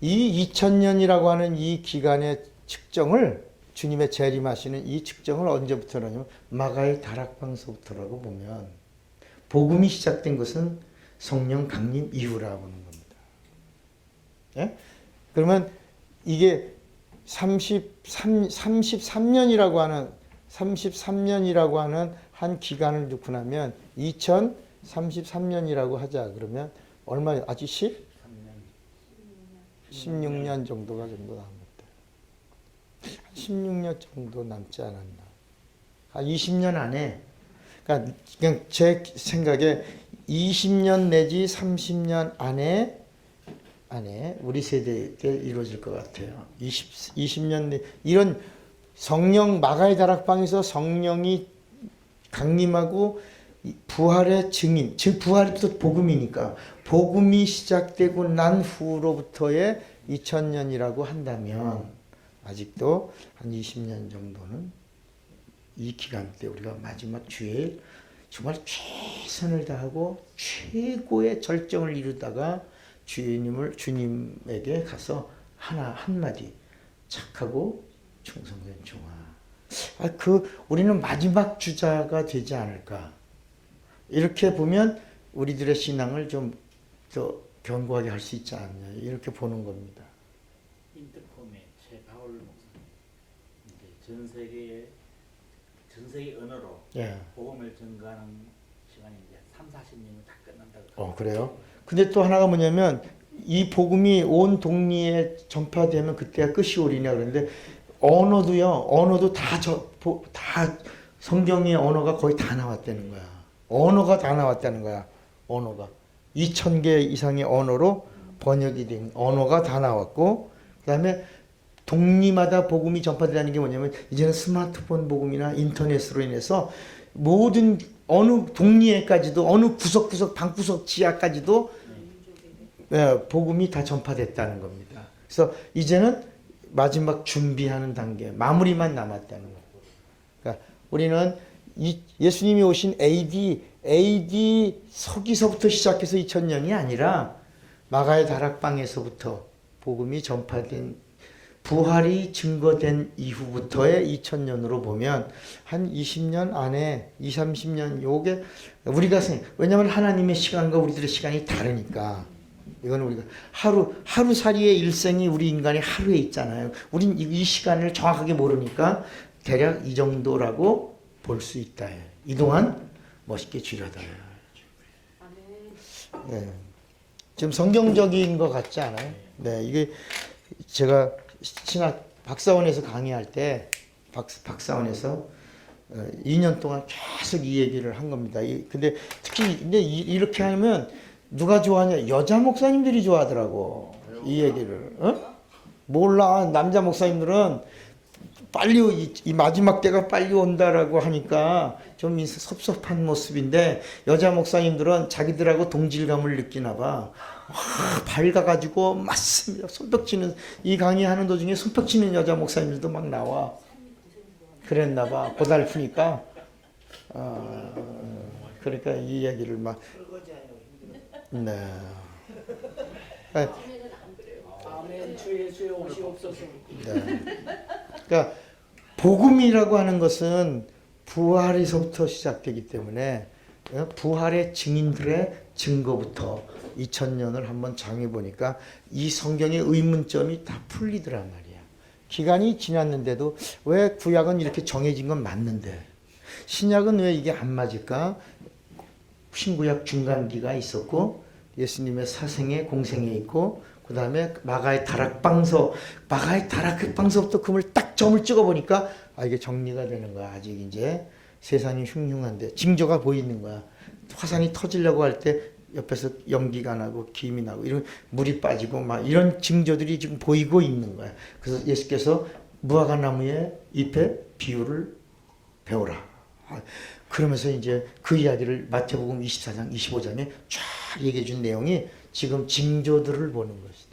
이 2000년이라고 하는 이 기간의 측정을 주님의 재림하시는 이 측정을 언제부터냐면 마가의 다락방서부터라고 보면 복음이 시작된 것은 성령 강림 이후라고 하는 겁니다. 예? 그러면 이게 33년이라고 하는 한 기간을 놓고 나면 2033년이라고 하자. 그러면 얼마 아직 16년 정도 남았다. 16년 정도 남지 않았나. 20년 안에 그러니까 그냥 제 생각에 20년 내지 30년 안에 우리 세대에 이루어질 것 같아요. 20년 내 이런 성령 마가의 다락방에서 성령이 강림하고 부활의 증인, 즉 부활이 또 복음이니까 복음이 시작되고 난 후로부터의 2000년이라고 한다면 아직도 한 20년 정도는 이 기간 때 우리가 마지막 주에 정말 최선을 다하고 최고의 절정을 이루다가 주님에게 가서 한마디 착하고 충성된 종아. 우리는 마지막 주자가 되지 않을까. 이렇게 보면 우리들의 신앙을 좀 더 견고하게 할 수 있지 않냐. 이렇게 보는 겁니다. 인터폼의 최바울 목사님 이제 전 세계 언어로 예. 복음을 전가하는 시간이 이제 3-40년이 다 끝난다고. 그래요? 근데 또 하나가 뭐냐면 이 복음이 온 동리에 전파되면 그때가 끝이 오리냐 그러는데 언어도 다 성경의 언어가 거의 다 나왔다는 거야. 언어가 다 나왔다는 거야. 언어가 2000개 이상의 언어로 번역이 된 언어가 다 나왔고 그다음에 동리마다 복음이 전파되는 게 뭐냐면 이제는 스마트폰 복음이나 인터넷으로 인해서 모든 어느 동리에까지도 어느 구석구석 방구석 지하까지도 복음이 다 전파됐다는 겁니다. 그래서 이제는 마지막 준비하는 단계, 마무리만 남았다는 거예요. 그러니까 우리는 예수님이 오신 AD 서기서부터 시작해서 2000년이 아니라 마가의 다락방에서부터 복음이 전파된 부활이 증거된 이후부터의 2000년으로 보면 한 20년 안에 20-30년 요게 우리가 왜냐하면 하나님의 시간과 우리들의 시간이 다르니까 이건 우리가 하루살이의 일생이 우리 인간의 하루에 있잖아요. 우린 이 시간을 정확하게 모르니까 대략 이 정도라고 볼 수 있다. 이동안 멋있게 주려다. 네. 지금 성경적인 것 같지 않아요? 네, 이게 제가 박사원에서 강의할 때 박사원에서 2년 동안 계속 이 얘기를 한 겁니다. 근데 특히 이렇게 하면 누가 좋아하냐? 여자 목사님들이 좋아하더라고. 이 얘기를. 몰라. 남자 목사님들은 빨리 이 마지막 때가 빨리 온다라고 하니까 좀 섭섭한 모습인데 여자 목사님들은 자기들하고 동질감을 느끼나 봐. 밝아가지고 맞습니다. 손뼉 치는 이 강의하는 도중에 손뼉 치는 여자 목사님들도 막 나와. 그랬나 봐. 고달프니까. 그러니까 이 얘기를 막. 네. 처음에는 안 그래요. 아멘. 주 예수의 옷이 없어서. 네. 그러니까 복음이라고 하는 것은 부활에서부터 시작되기 때문에 부활의 증인들의 증거부터 2000년을 한번 정해 보니까 이 성경의 의문점이 다 풀리더란 말이야. 기간이 지났는데도 왜 구약은 이렇게 정해진 건 맞는데 신약은 왜 이게 안 맞을까? 신구약 중간기가 있었고 예수님의 사생애 공생에 있고 그 다음에 마가의 다락방서부터 금을 딱 점을 찍어 보니까 이게 정리가 되는 거야. 아직 이제 세상이 흉흉한데 징조가 보이는 거야. 화산이 터지려고 할 때 옆에서 연기가 나고 김이 나고 이런 물이 빠지고 막 이런 징조들이 지금 보이고 있는 거야. 그래서 예수께서 무화과 나무의 잎의 비유를 배우라. 그러면서 이제 그 이야기를 마태복음 24장, 25장에 쫙 얘기해 준 내용이 지금 징조들을 보는 것이다.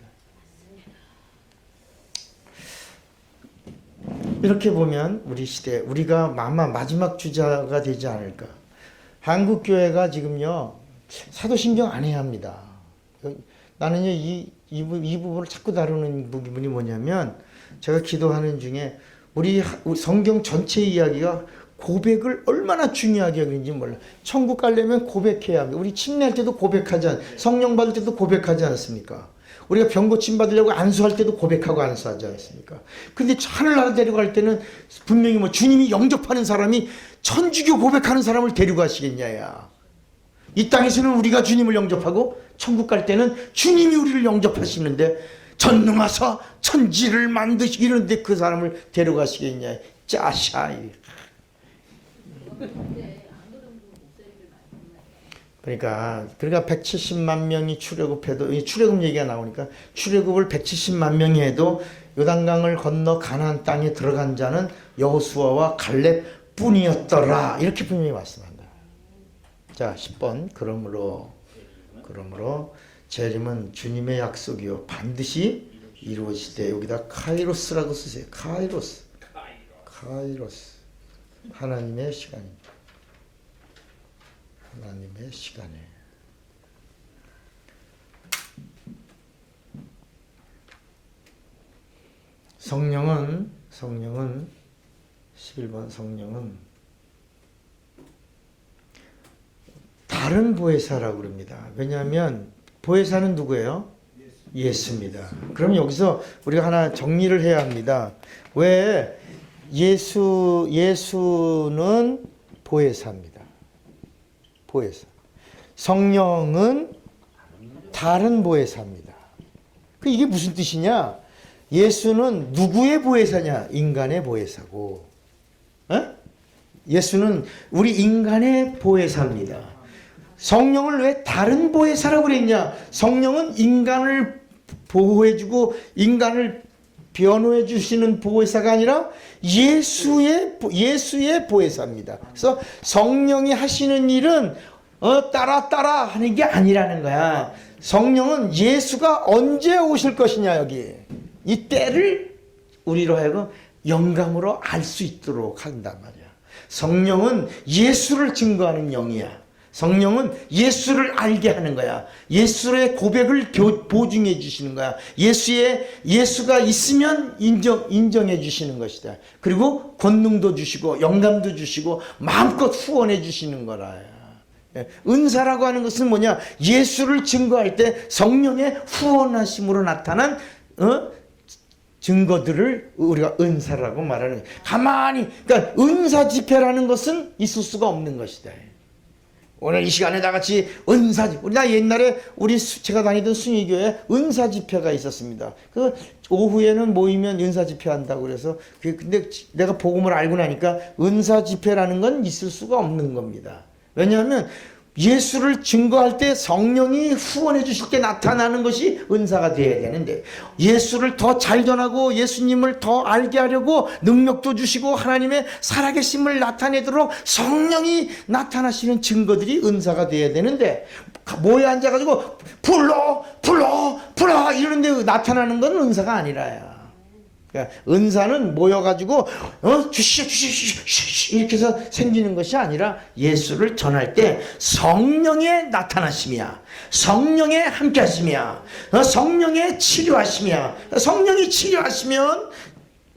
이렇게 보면 우리 시대, 우리가 아마 마지막 주자가 되지 않을까. 한국 교회가 지금요 사도신경 안 해야 합니다. 나는요 이 부분을 자꾸 다루는 부분이 뭐냐면 제가 기도하는 중에 우리 성경 전체 이야기가 고백을 얼마나 중요하게 여기는지 몰라. 천국 가려면 고백해야 합니다. 우리 침례할 때도 성령 받을 때도 고백하지 않습니까? 우리가 병 고침 받으려고 안수할 때도 고백하고 안수하지 않습니까? 근데 하늘나라 데려갈 때는 분명히 주님이 영접하는 사람이 천주교 고백하는 사람을 데려가시겠냐야. 이 땅에서는 우리가 주님을 영접하고 천국 갈 때는 주님이 우리를 영접하시는데 전능하사 천지를 만드시 이런데 그 사람을 데려가시겠냐. 짜샤이. 그러니까 170만 명이 출애굽해도 출애굽 얘기가 나오니까 출애굽을 170만 명이 해도 요단강을 건너 가나안 땅에 들어간 자는 여호수아와 갈렙 뿐이었더라. 이렇게 분명히 말씀한다. 자, 10번. 그러므로 재림은 주님의 약속이요 반드시 이루어지되 여기다 카이로스라고 쓰세요. 카이로스. 하나님의 시간입니다. 하나님의 시간에 성령은 11번 성령은 다른 보혜사라고 그럽니다. 왜냐하면 보혜사는 누구예요? 예수입니다. 그럼 여기서 우리가 하나 정리를 해야 합니다. 왜 예수는 보혜사입니다. 보혜사. 성령은 다른 보혜사입니다. 이게 무슨 뜻이냐? 예수는 누구의 보혜사냐? 인간의 보혜사고, 예수는 우리 인간의 보혜사입니다. 성령을 왜 다른 보혜사라고 그랬냐? 성령은 인간을 보호해주고 인간을 변호해 주시는 보혜사가 아니라 예수의 보혜사입니다. 그래서 성령이 하시는 일은 따라 하는 게 아니라는 거야. 성령은 예수가 언제 오실 것이냐, 여기 이 때를 우리로 하여금 영감으로 알 수 있도록 한단 말이야. 성령은 예수를 증거하는 영이야. 성령은 예수를 알게 하는 거야. 예수의 고백을 보증해 주시는 거야. 예수가 있으면 인정해 주시는 것이다. 그리고 권능도 주시고 영감도 주시고 마음껏 후원해 주시는 거라. 은사라고 하는 것은 뭐냐? 예수를 증거할 때 성령의 후원하심으로 나타난 증거들을 우리가 은사라고 말하는 거야. 그러니까 은사 집회라는 것은 있을 수가 없는 것이다. 오늘 이 시간에 다 같이 나 옛날에 제가 다니던 순위교회에 은사 집회가 있었습니다. 그 오후에는 모이면 은사 집회 한다고 그래서 근데 내가 복음을 알고 나니까 은사 집회라는 건 있을 수가 없는 겁니다. 왜냐하면 예수를 증거할 때 성령이 후원해 주실 때 나타나는 것이 은사가 되어야 되는데 예수를 더 잘 전하고 예수님을 더 알게 하려고 능력도 주시고 하나님의 살아계심을 나타내도록 성령이 나타나시는 증거들이 은사가 되어야 되는데 모여 앉아가지고 불러 이러는데 나타나는 건 은사가 아니라야. 그러니까 은사는 모여가지고 주시 이렇게 해서 생기는 것이 아니라 예수를 전할 때 성령의 나타나심이야. 성령의 함께하심이야. 성령의 치료하심이야. 성령이 치료하시면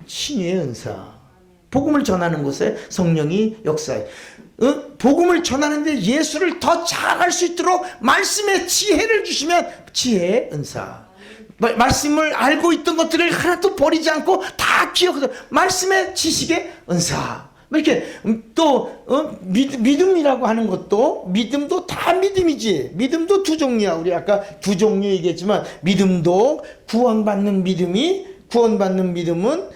신유의 은사. 복음을 전하는 곳에 성령이 역사해. 복음을 전하는데 예수를 더 잘할 수 있도록 말씀의 지혜를 주시면 지혜의 은사. 말씀을 알고 있던 것들을 하나도 버리지 않고 다 기억해서 말씀의 지식의 은사. 이렇게 또 믿음이라고 하는 것도 믿음도 다 믿음이지. 믿음도 두 종류야. 우리 아까 두 종류 얘기했지만 믿음도 구원받는 믿음은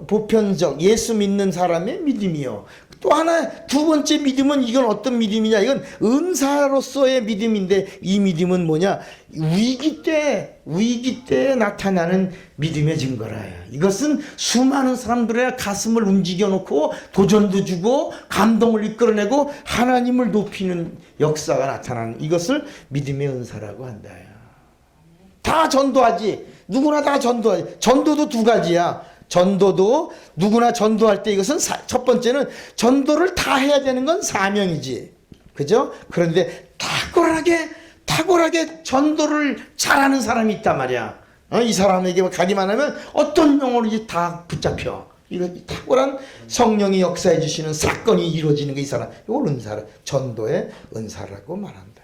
보편적 예수 믿는 사람의 믿음이요. 또 하나 두 번째 믿음은 이건 어떤 믿음이냐? 이건 은사로서의 믿음인데 이 믿음은 뭐냐? 위기 때 나타나는 믿음의 증거라. 이것은 수많은 사람들의 가슴을 움직여 놓고 도전도 주고 감동을 이끌어내고 하나님을 높이는 역사가 나타나는 이것을 믿음의 은사라고 한다. 다 전도하지. 누구나 다 전도하지. 전도도 두 가지야. 전도도 누구나 전도할 때 이것은 첫 번째는 전도를 다 해야 되는 건 사명이지. 그죠? 그런데 탁월하게 전도를 잘하는 사람이 있단 말이야. 이 사람에게 가기만 하면 어떤 영혼인지 다 붙잡혀. 이거 탁월한 성령이 역사해 주시는 사건이 이루어지는 게 이 사람. 이걸 은사라. 전도의 은사라고 말한다.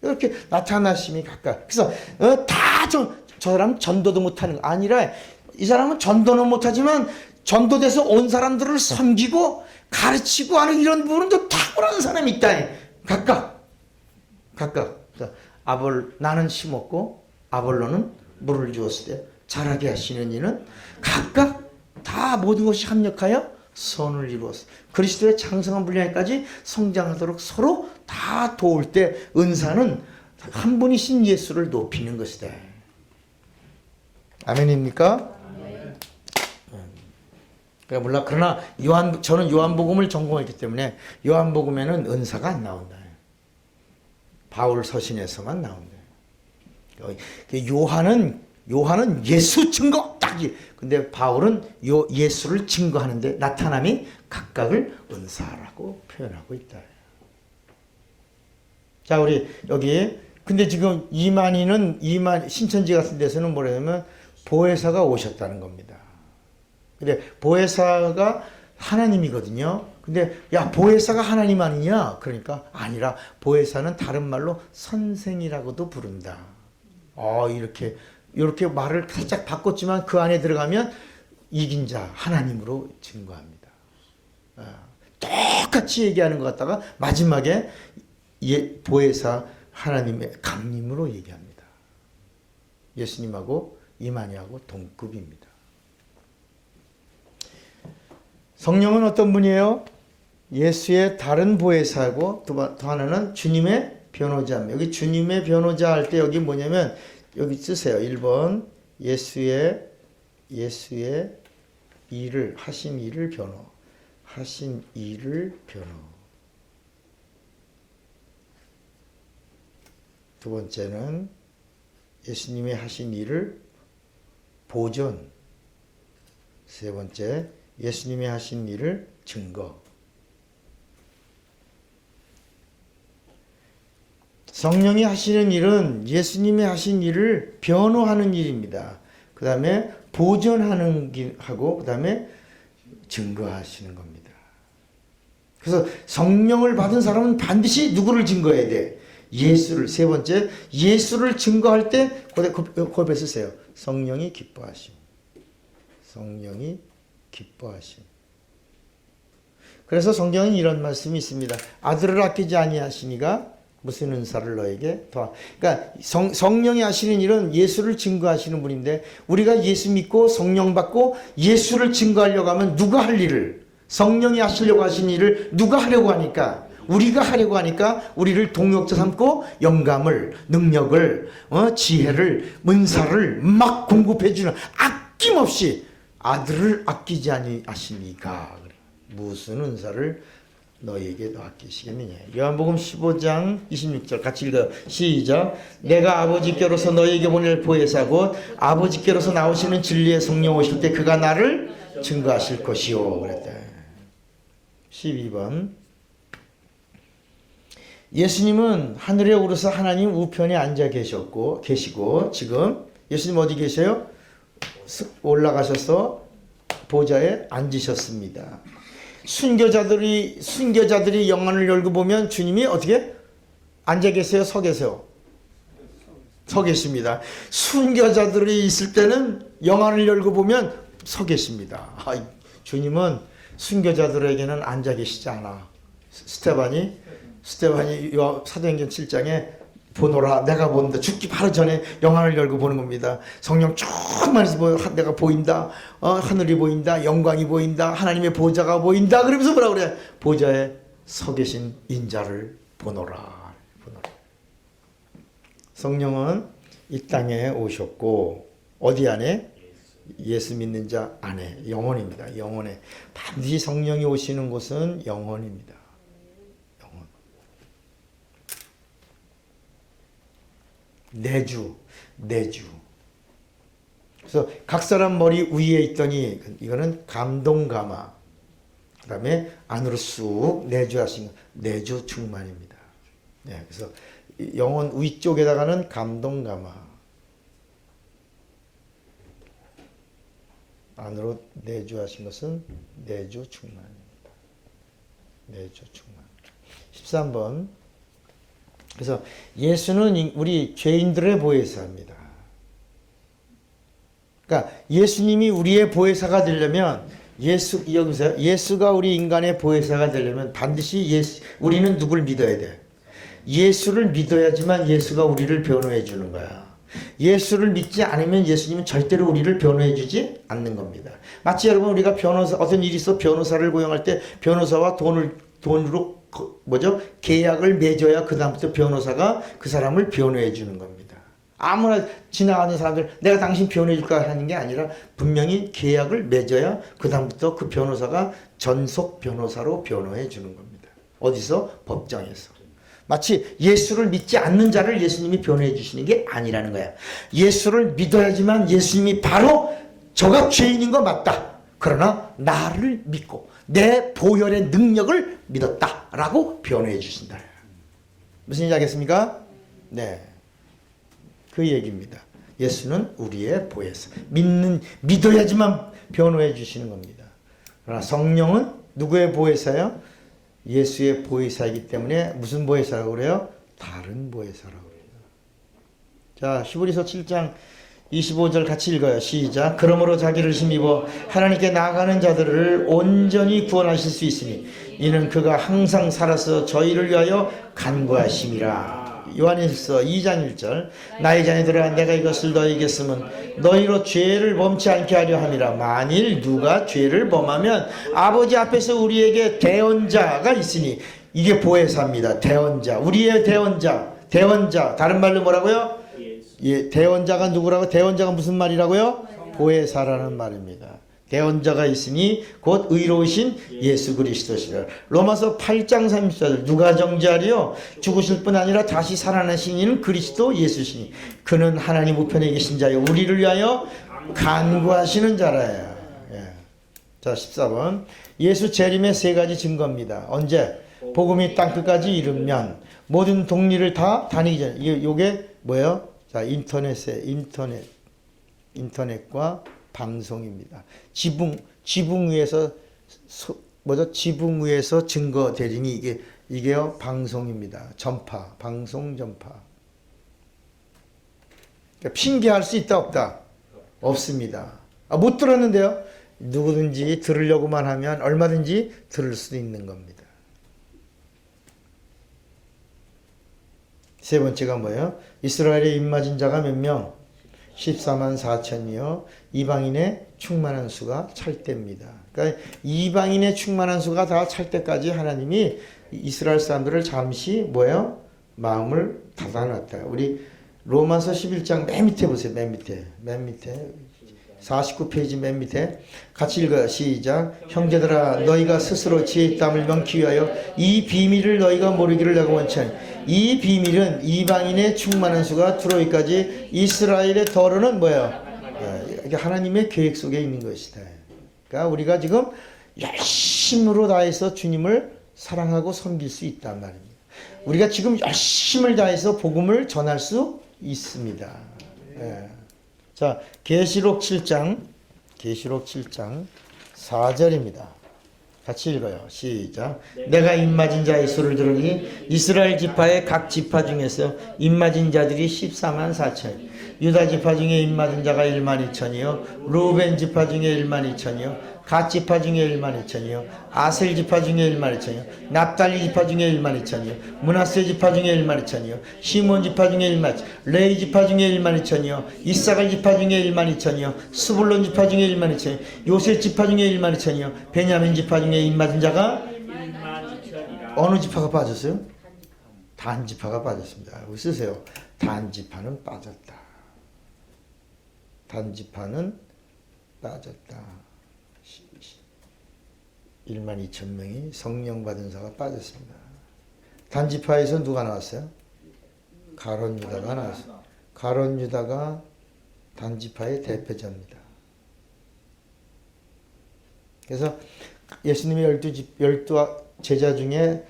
이렇게 나타나심이 가까워. 그래서 저 사람 전도도 못하는 거 아니라 이 사람은 전도는 못하지만 전도돼서 온 사람들을 섬기고 가르치고 하는 이런 부분도 탁월한 사람이 있다. 각각. 나는 심었고 아볼로는 물을 주었을 때 자라게 하시는 이는 각각 다 모든 것이 합력하여 선을 이루었어. 그리스도의 장성한 분량까지 성장하도록 서로 다 도울 때 은사는 한 분이신 예수를 높이는 것이다. 아멘입니까? 그러나 저는 요한복음을 전공했기 때문에 요한복음에는 은사가 안 나온다. 바울 서신에서만 나온다. 요한은 예수 증거 딱이. 근데 바울은 예수를 증거하는데 나타남이 각각을 은사라고 표현하고 있다. 자, 우리 여기 근데 지금 신천지 같은 데서는 뭐냐면 보혜사가 오셨다는 겁니다. 근데 보혜사가 하나님이거든요. 근데 야, 보혜사가 하나님 아니냐? 그러니까 아니라 보혜사는 다른 말로 선생이라고도 부른다. 이렇게 말을 살짝 바꿨지만 그 안에 들어가면 이긴 자 하나님으로 증거합니다. 똑같이 얘기하는 것 같다가 마지막에 보혜사 하나님의 강림으로 얘기합니다. 예수님하고 이만희하고 동급입니다. 성령은 어떤 분이에요? 예수의 다른 보혜사고 또 하나는 주님의 변호자입니다. 여기 주님의 변호자 할 때 여기 뭐냐면 여기 쓰세요. 1번 예수의 일을 하신 일을 변호. 두 번째는 예수님의 하신 일을 보존. 세 번째 예수님이 하신 일을 증거. 성령이 하시는 일은 예수님이 하신 일을 변호하는 일입니다. 그 다음에 보존하는 하고 그 다음에 증거하시는 겁니다. 그래서 성령을 받은 사람은 반드시 누구를 증거해야 돼? 예수를. 세 번째 예수를 증거할 때 거기에 쓰세요. 성령이 기뻐하심. 그래서 성경에 이런 말씀이 있습니다. 아들을 아끼지 아니하시니가 무슨 은사를 너에게 더하. 그러니까 성령이 하시는 일은 예수를 증거하시는 분인데 우리가 예수 믿고 성령 받고 예수를 증거하려고 하면 누가 할 일을 성령이 하시려고 하신 일을 누가 하려고 하니까 우리가 하려고 하니까 우리를 동역자 삼고 영감을 능력을 지혜를 은사를 막 공급해 주는 아낌없이 아들을 아끼지 아니하시니까 무슨 은사를 너희에게도 아끼시겠느냐. 요한복음 15장 26절 같이 읽어요. 시작. 내가 아버지께로서 너희에게 보낼 보혜사 곧 아버지께로서 나오시는 진리의 성령 오실 때 그가 나를 증거하실 것이요. 그랬다. 12번. 예수님은 하늘에 오르서 하나님 우편에 앉아 계시고 지금 예수님 어디 계세요? 올라가셔서 보좌에 앉으셨습니다. 순교자들이 영안을 열고 보면 주님이 어떻게 앉아 계세요? 서 계세요? 서 계십니다. 순교자들이 있을 때는 영안을 열고 보면 서 계십니다. 주님은 순교자들에게는 앉아 계시지 않아. 스테반이 사도행전 7장에 보노라 내가 본다. 죽기 바로 전에 영안을 열고 보는 겁니다. 성령 충만해서 내가 보인다. 하늘이 보인다. 영광이 보인다. 하나님의 보좌가 보인다. 그러면서 뭐라 그래? 보좌에 서 계신 인자를 보노라. 성령은 이 땅에 오셨고 어디 안에? 예수 믿는 자 안에. 영혼입니다. 영혼에. 반드시 성령이 오시는 곳은 영혼입니다. 내주. 그래서 각 사람 머리 위에 있더니 이거는 감동감화. 그 다음에 안으로 쑥 내주하신 내주 충만입니다. 네, 그래서 영혼 위쪽에다가는 감동감화. 안으로 내주하신 것은 내주 충만입니다. 내주 충만. 13번. 그래서 예수는 우리 죄인들의 보혜사입니다. 그러니까 예수님이 우리의 보혜사가 되려면 여기서 예수가 우리 인간의 보혜사가 되려면 반드시 우리는 누굴 믿어야 돼? 예수를 믿어야지만 예수가 우리를 변호해 주는 거야. 예수를 믿지 않으면 예수님은 절대로 우리를 변호해 주지 않는 겁니다. 마치 여러분 우리가 어떤 일이 있어 변호사를 고용할 때 변호사와 돈으로 계약을 맺어야 그 다음부터 변호사가 그 사람을 변호해 주는 겁니다. 아무나 지나가는 사람들 내가 당신 변호해 줄까 하는 게 아니라 분명히 계약을 맺어야 그 다음부터 그 변호사가 전속 변호사로 변호해 주는 겁니다. 어디서? 법정에서. 마치 예수를 믿지 않는 자를 예수님이 변호해 주시는 게 아니라는 거야. 예수를 믿어야지만 예수님이 바로 저가 죄인인 거 맞다. 그러나 나를 믿고 내 보혈의 능력을 믿었다라고 변호해 주신다. 무슨 얘기 하겠습니까? 네. 그 얘기입니다. 예수는 우리의 보혜사. 믿어야지만 변호해 주시는 겁니다. 그러나 성령은 누구의 보혜사예요? 예수의 보혜사이기 때문에 무슨 보혜사라고 그래요? 다른 보혜사라고 그래요. 자, 히브리서 7장 25절 같이 읽어요. 시작. 그러므로 자기를 힘입어 하나님께 나아가는 자들을 온전히 구원하실 수 있으니 이는 그가 항상 살아서 저희를 위하여 간구하심이라. 요한일서 2장 1절. 나의 자녀들아 내가 이것을 너희에게 쓰면 너희로 죄를 범치 않게 하려 함이라. 만일 누가 죄를 범하면 아버지 앞에서 우리에게 대언자가 있으니 이게 보혜사입니다. 대언자. 우리의 대언자. 다른 말로 뭐라고요? 예, 대언자가 누구라고? 대언자가 무슨 말이라고요? 보혜사라는 말입니다. 대언자가 있으니 곧 의로우신 예수 그리스도시라. 로마서 8장 34절. 누가 정죄하리요? 죽으실 뿐 아니라 다시 살아나신 이는 그리스도 예수시니 그는 하나님 우편에 계신 자요 우리를 위하여 간구하시는 자라요. 예. 자, 14번. 예수 재림의 세 가지 증거입니다. 언제? 복음이 땅끝까지 이르면 모든 동리를 다 다니기 전에. 요게 뭐예요? 자, 인터넷과 방송입니다. 지붕 위에서 지붕 위에서 증거 대리니 이게요 방송입니다. 방송 전파. 그러니까 핑계할 수 있다 없다? 없습니다. 못 들었는데요. 누구든지 들으려고만 하면 얼마든지 들을 수 있는 겁니다. 세 번째가 뭐예요? 이스라엘의 입맞은 자가 몇 명? 14만 4천이요. 이방인의 충만한 수가 찰 때입니다. 그러니까 이방인의 충만한 수가 다 찰 때까지 하나님이 이스라엘 사람들을 잠시 뭐예요? 마음을 닫아놨다. 우리 로마서 11장 맨 밑에 보세요. 맨 밑에. 49페이지 맨 밑에 같이 읽어요. 시작. 형제들아 너희가 스스로 지혜 있담을 명키 위하여 이 비밀을 너희가 모르기를 내가 원치 아니. 이 비밀은 이방인의 충만한 수가 들어오기까지 이스라엘의 더러는 뭐예요? 이게 하나님의 계획 속에 있는 것이다. 그러니까 우리가 지금 열심으로 다해서 주님을 사랑하고 섬길 수 있단 말입니다. 우리가 지금 열심을 다해서 복음을 전할 수 있습니다. 예. 자, 계시록 7장 4절입니다. 같이 읽어요. 시작. 내가 입맞은 자의 수를 들으니 이스라엘 지파의 각 지파 중에서 입맞은 자들이 14만 4천, 유다 지파 중에 입맞은 자가 1만 2천이요, 루벤 지파 중에 1만 2천이요, 갓 지파 중에 1만 2천이요, 아셀 지파 중에 1만 2천이요, 납달리 지파 중에 1만 2천이요, 문하세 지파 중에 1만 2천이요, 시몬 지파 중에 1만 2천, 레이 지파 중에 1만 2천이요, 이사갈 지파 중에 1만 2천이요, 스불론 지파 중에 1만 2천이요, 요셉 지파 중에 1만 2천이요, 베냐민 지파 중에 입맞은 자가 1만 2천이라. 어느 지파가 빠졌어요? 단 지파가 빠졌습니다. 여기 쓰세요. 단 지파는 빠졌다. 단 지파는 빠졌다. 1만 2천 명이 성령 받은 자가 빠졌습니다. 단 지파에서 누가 나왔어요? 가론 유다가 나왔어요. 가론 유다가 단 지파의 대표자입니다. 그래서 예수님의 12 제자 중에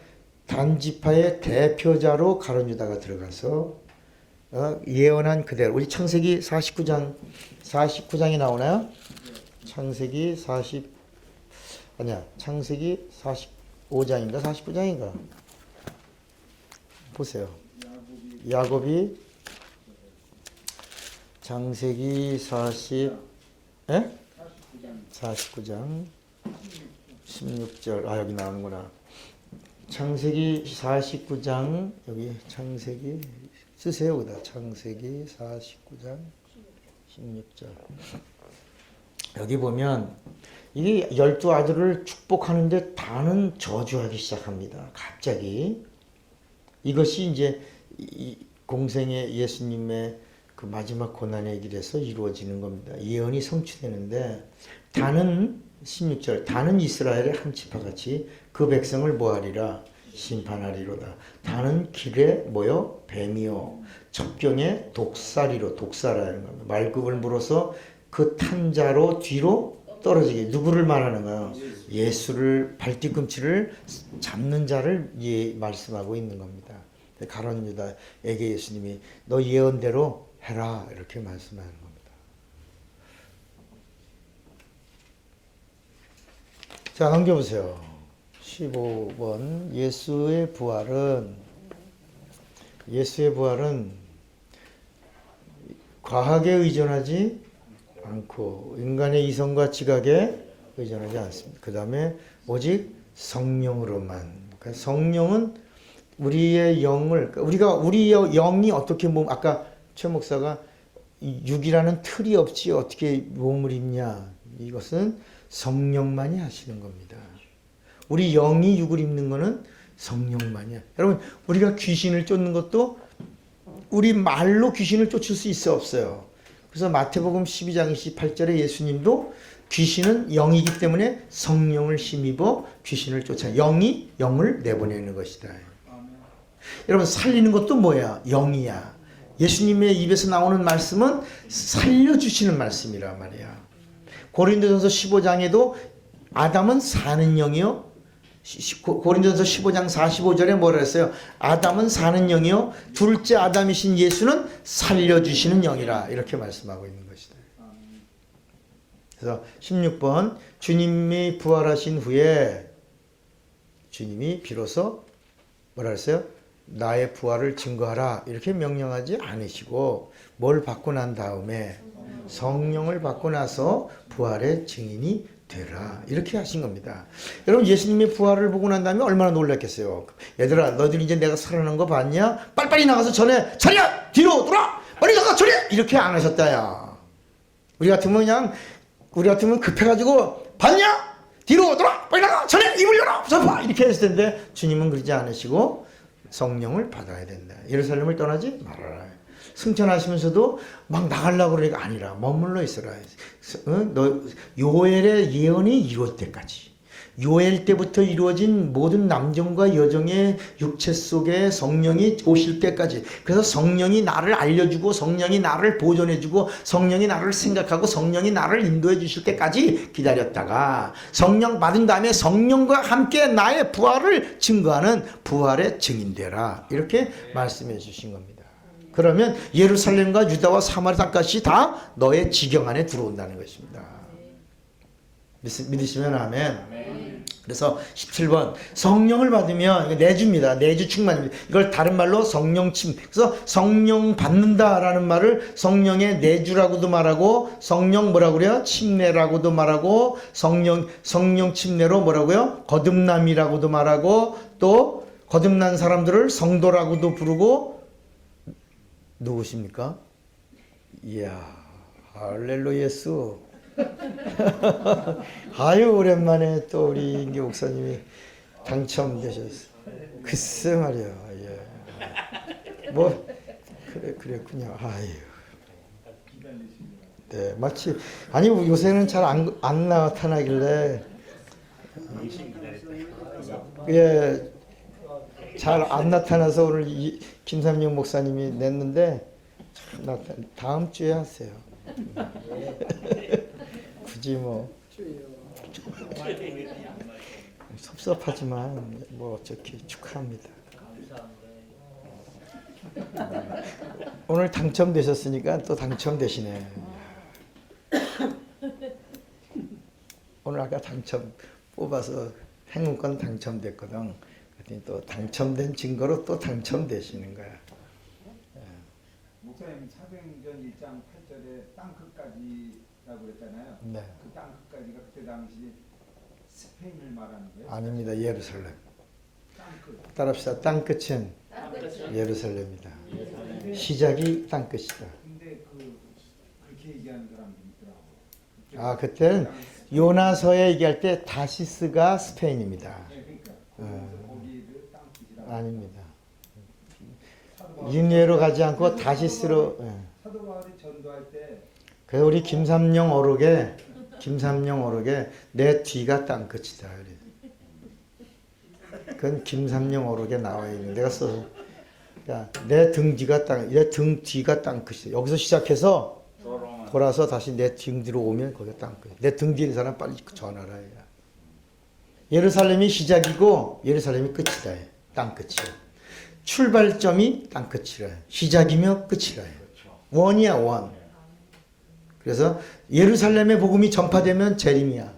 단 지파의 대표자로 가론 유다가 들어가서 예언한 그대로 우리 창세기 49장이 나오나요? 창세기 45장인가 49장인가 보세요. 야곱이 창세기 49장 16절 여기 나오는구나. 창세기 49장 여기 창세기 쓰세요. 여기다 창세기 49장 16절 여기 보면 이 12아들을 축복하는데 다는 저주하기 시작합니다. 갑자기 이것이 이제 공생의 예수님의 그 마지막 고난의 길에서 이루어지는 겁니다. 예언이 성취되는데 다는 16절 다는 이스라엘의 한 지파같이 그 백성을 뭐하리라 심판하리로다. 다는 길에 뭐요 뱀이요 첩경에 독사리로 독사라는 겁니다. 말급을 물어서 그 탄자로 뒤로 떨어지게 누구를 말하는 거예요? 예수를 발뒤꿈치를 잡는 자를 말씀하고 있는 겁니다. 가론 유다에게 예수님이 너 예언대로 해라 이렇게 말씀하는 겁니다. 자 넘겨보세요. 15번 예수의 부활은 과학에 의존하지 않고 인간의 이성과 지각에 의존하지 않습니다. 그 다음에 오직 성령으로만. 그러니까 성령은 우리의 영을 우리 영이 어떻게 아까 최 목사가 육이라는 틀이 없이 어떻게 몸을 입냐 이것은 성령만이 하시는 겁니다. 우리 영이 육을 입는 것은 성령만이야. 여러분 우리가 귀신을 쫓는 것도 우리 말로 귀신을 쫓을 수 있어 없어요. 그래서 마태복음 12장 28절에 예수님도 귀신은 영이기 때문에 성령을 힘입어 귀신을 쫓아 영이 영을 내보내는 것이다. 여러분 살리는 것도 뭐야? 영이야. 예수님의 입에서 나오는 말씀은 살려주시는 말씀이란 말이야. 고린도전서 15장에도 아담은 사는 영이요. 고린도전서 15장 45절에 뭐라 했어요? 아담은 사는 영이요. 둘째 아담이신 예수는 살려주시는 영이라 이렇게 말씀하고 있는 것이다. 그래서 16번 주님이 부활하신 후에 주님이 비로소 뭐라 했어요? 나의 부활을 증거하라 이렇게 명령하지 않으시고 뭘 받고 난 다음에 성령을 받고 나서 부활의 증인이 되라 이렇게 하신 겁니다. 여러분 예수님의 부활을 보고 난 다음에 얼마나 놀랐겠어요. 얘들아 너희들 이제 내가 살아난 거 봤냐? 빨리빨리 나가서 전해 자리야 뒤로 돌아 빨리 나가 전해 이렇게 안 하셨다야. 우리 같으면 급해가지고 봤냐? 뒤로 돌아 빨리 나가 전해 입을 열어 접아 이렇게 했을 텐데 주님은 그러지 않으시고 성령을 받아야 된다. 예루살렘을 떠나지 말아라. 승천하시면서도 막 나가려고 그러니까 아니라 머물러 있어라. 너 요엘의 예언이 이루어질 때까지. 요엘 때부터 이루어진 모든 남정과 여정의 육체 속에 성령이 오실 때까지. 그래서 성령이 나를 알려주고 성령이 나를 보존해주고 성령이 나를 생각하고 성령이 나를 인도해 주실 때까지 기다렸다가 성령 받은 다음에 성령과 함께 나의 부활을 증거하는 부활의 증인되라. 이렇게 말씀해 주신 겁니다. 그러면 예루살렘과 유다와 사마리아 땅까지 다 너의 지경 안에 들어온다는 것입니다. 믿으시면 아멘. 그래서 17번 성령을 받으면 내주입니다. 내주 충만입니다. 이걸 다른 말로 성령 침. 그래서 성령 받는다라는 말을 성령의 내주라고도 말하고 성령 뭐라고 그래요? 침례라고도 말하고 성령 침례로 뭐라고요? 거듭남이라고도 말하고 또 거듭난 사람들을 성도라고도 부르고 누구십니까? 이야 할렐루야 예수. 아유 오랜만에 또 우리 인기 목사님이 당첨되셨어. 글쎄 말이야. 예. 뭐 그랬군요. 아유. 네 마치 아니 요새는 잘 안 나타나길래 예. 잘 안 나타나서 오늘 김삼영 목사님이 냈는데 참 다음 주에 하세요. 굳이 뭐 섭섭하지만 뭐 어떻게 축하합니다. 오늘 당첨되셨으니까 또 당첨되시네. 오늘 아까 당첨 뽑아서 행운권 당첨됐거든. 그랬더니 또 당첨된 증거로 또 당첨되시는 거야. 목사님 사도행전 1장 8절에 땅 끝까지라고 그랬잖아요. 네. 그 땅 끝까지가 그때 당시 스페인을 말하는 거예요? 아닙니다. 예루살렘. 땅 끝. 따라합시다. 땅 끝은 예루살렘이다. 시작이 땅 끝이다. 근데 그렇게 얘기하는 사람들이 있더라고요. 아 그때는 요나서에 얘기할 때 다시스가 스페인입니다. 네, 그러니까 거기를 땅 끝이라고. 아닙니다. 인예로 가지 않고 다시스로. 예. 사도 바울이 전도할 때 그래서 우리 김삼영 어록에 내 뒤가 땅 끝이다. 그건 김삼영 어록에 나와 있는 내가 써서. 그러니까 내 등 뒤가 땅 끝이다. 여기서 시작해서 돌아서 다시 내 등 뒤로 오면 거기가 땅 끝. 내 등 뒤에 사람 빨리 전하라. 예루살렘이 시작이고 예루살렘이 끝이다. 땅 끝이야. 출발점이 땅 끝이라. 시작이며 끝이라. 원이야 원. 그래서 예루살렘의 복음이 전파되면 재림이야.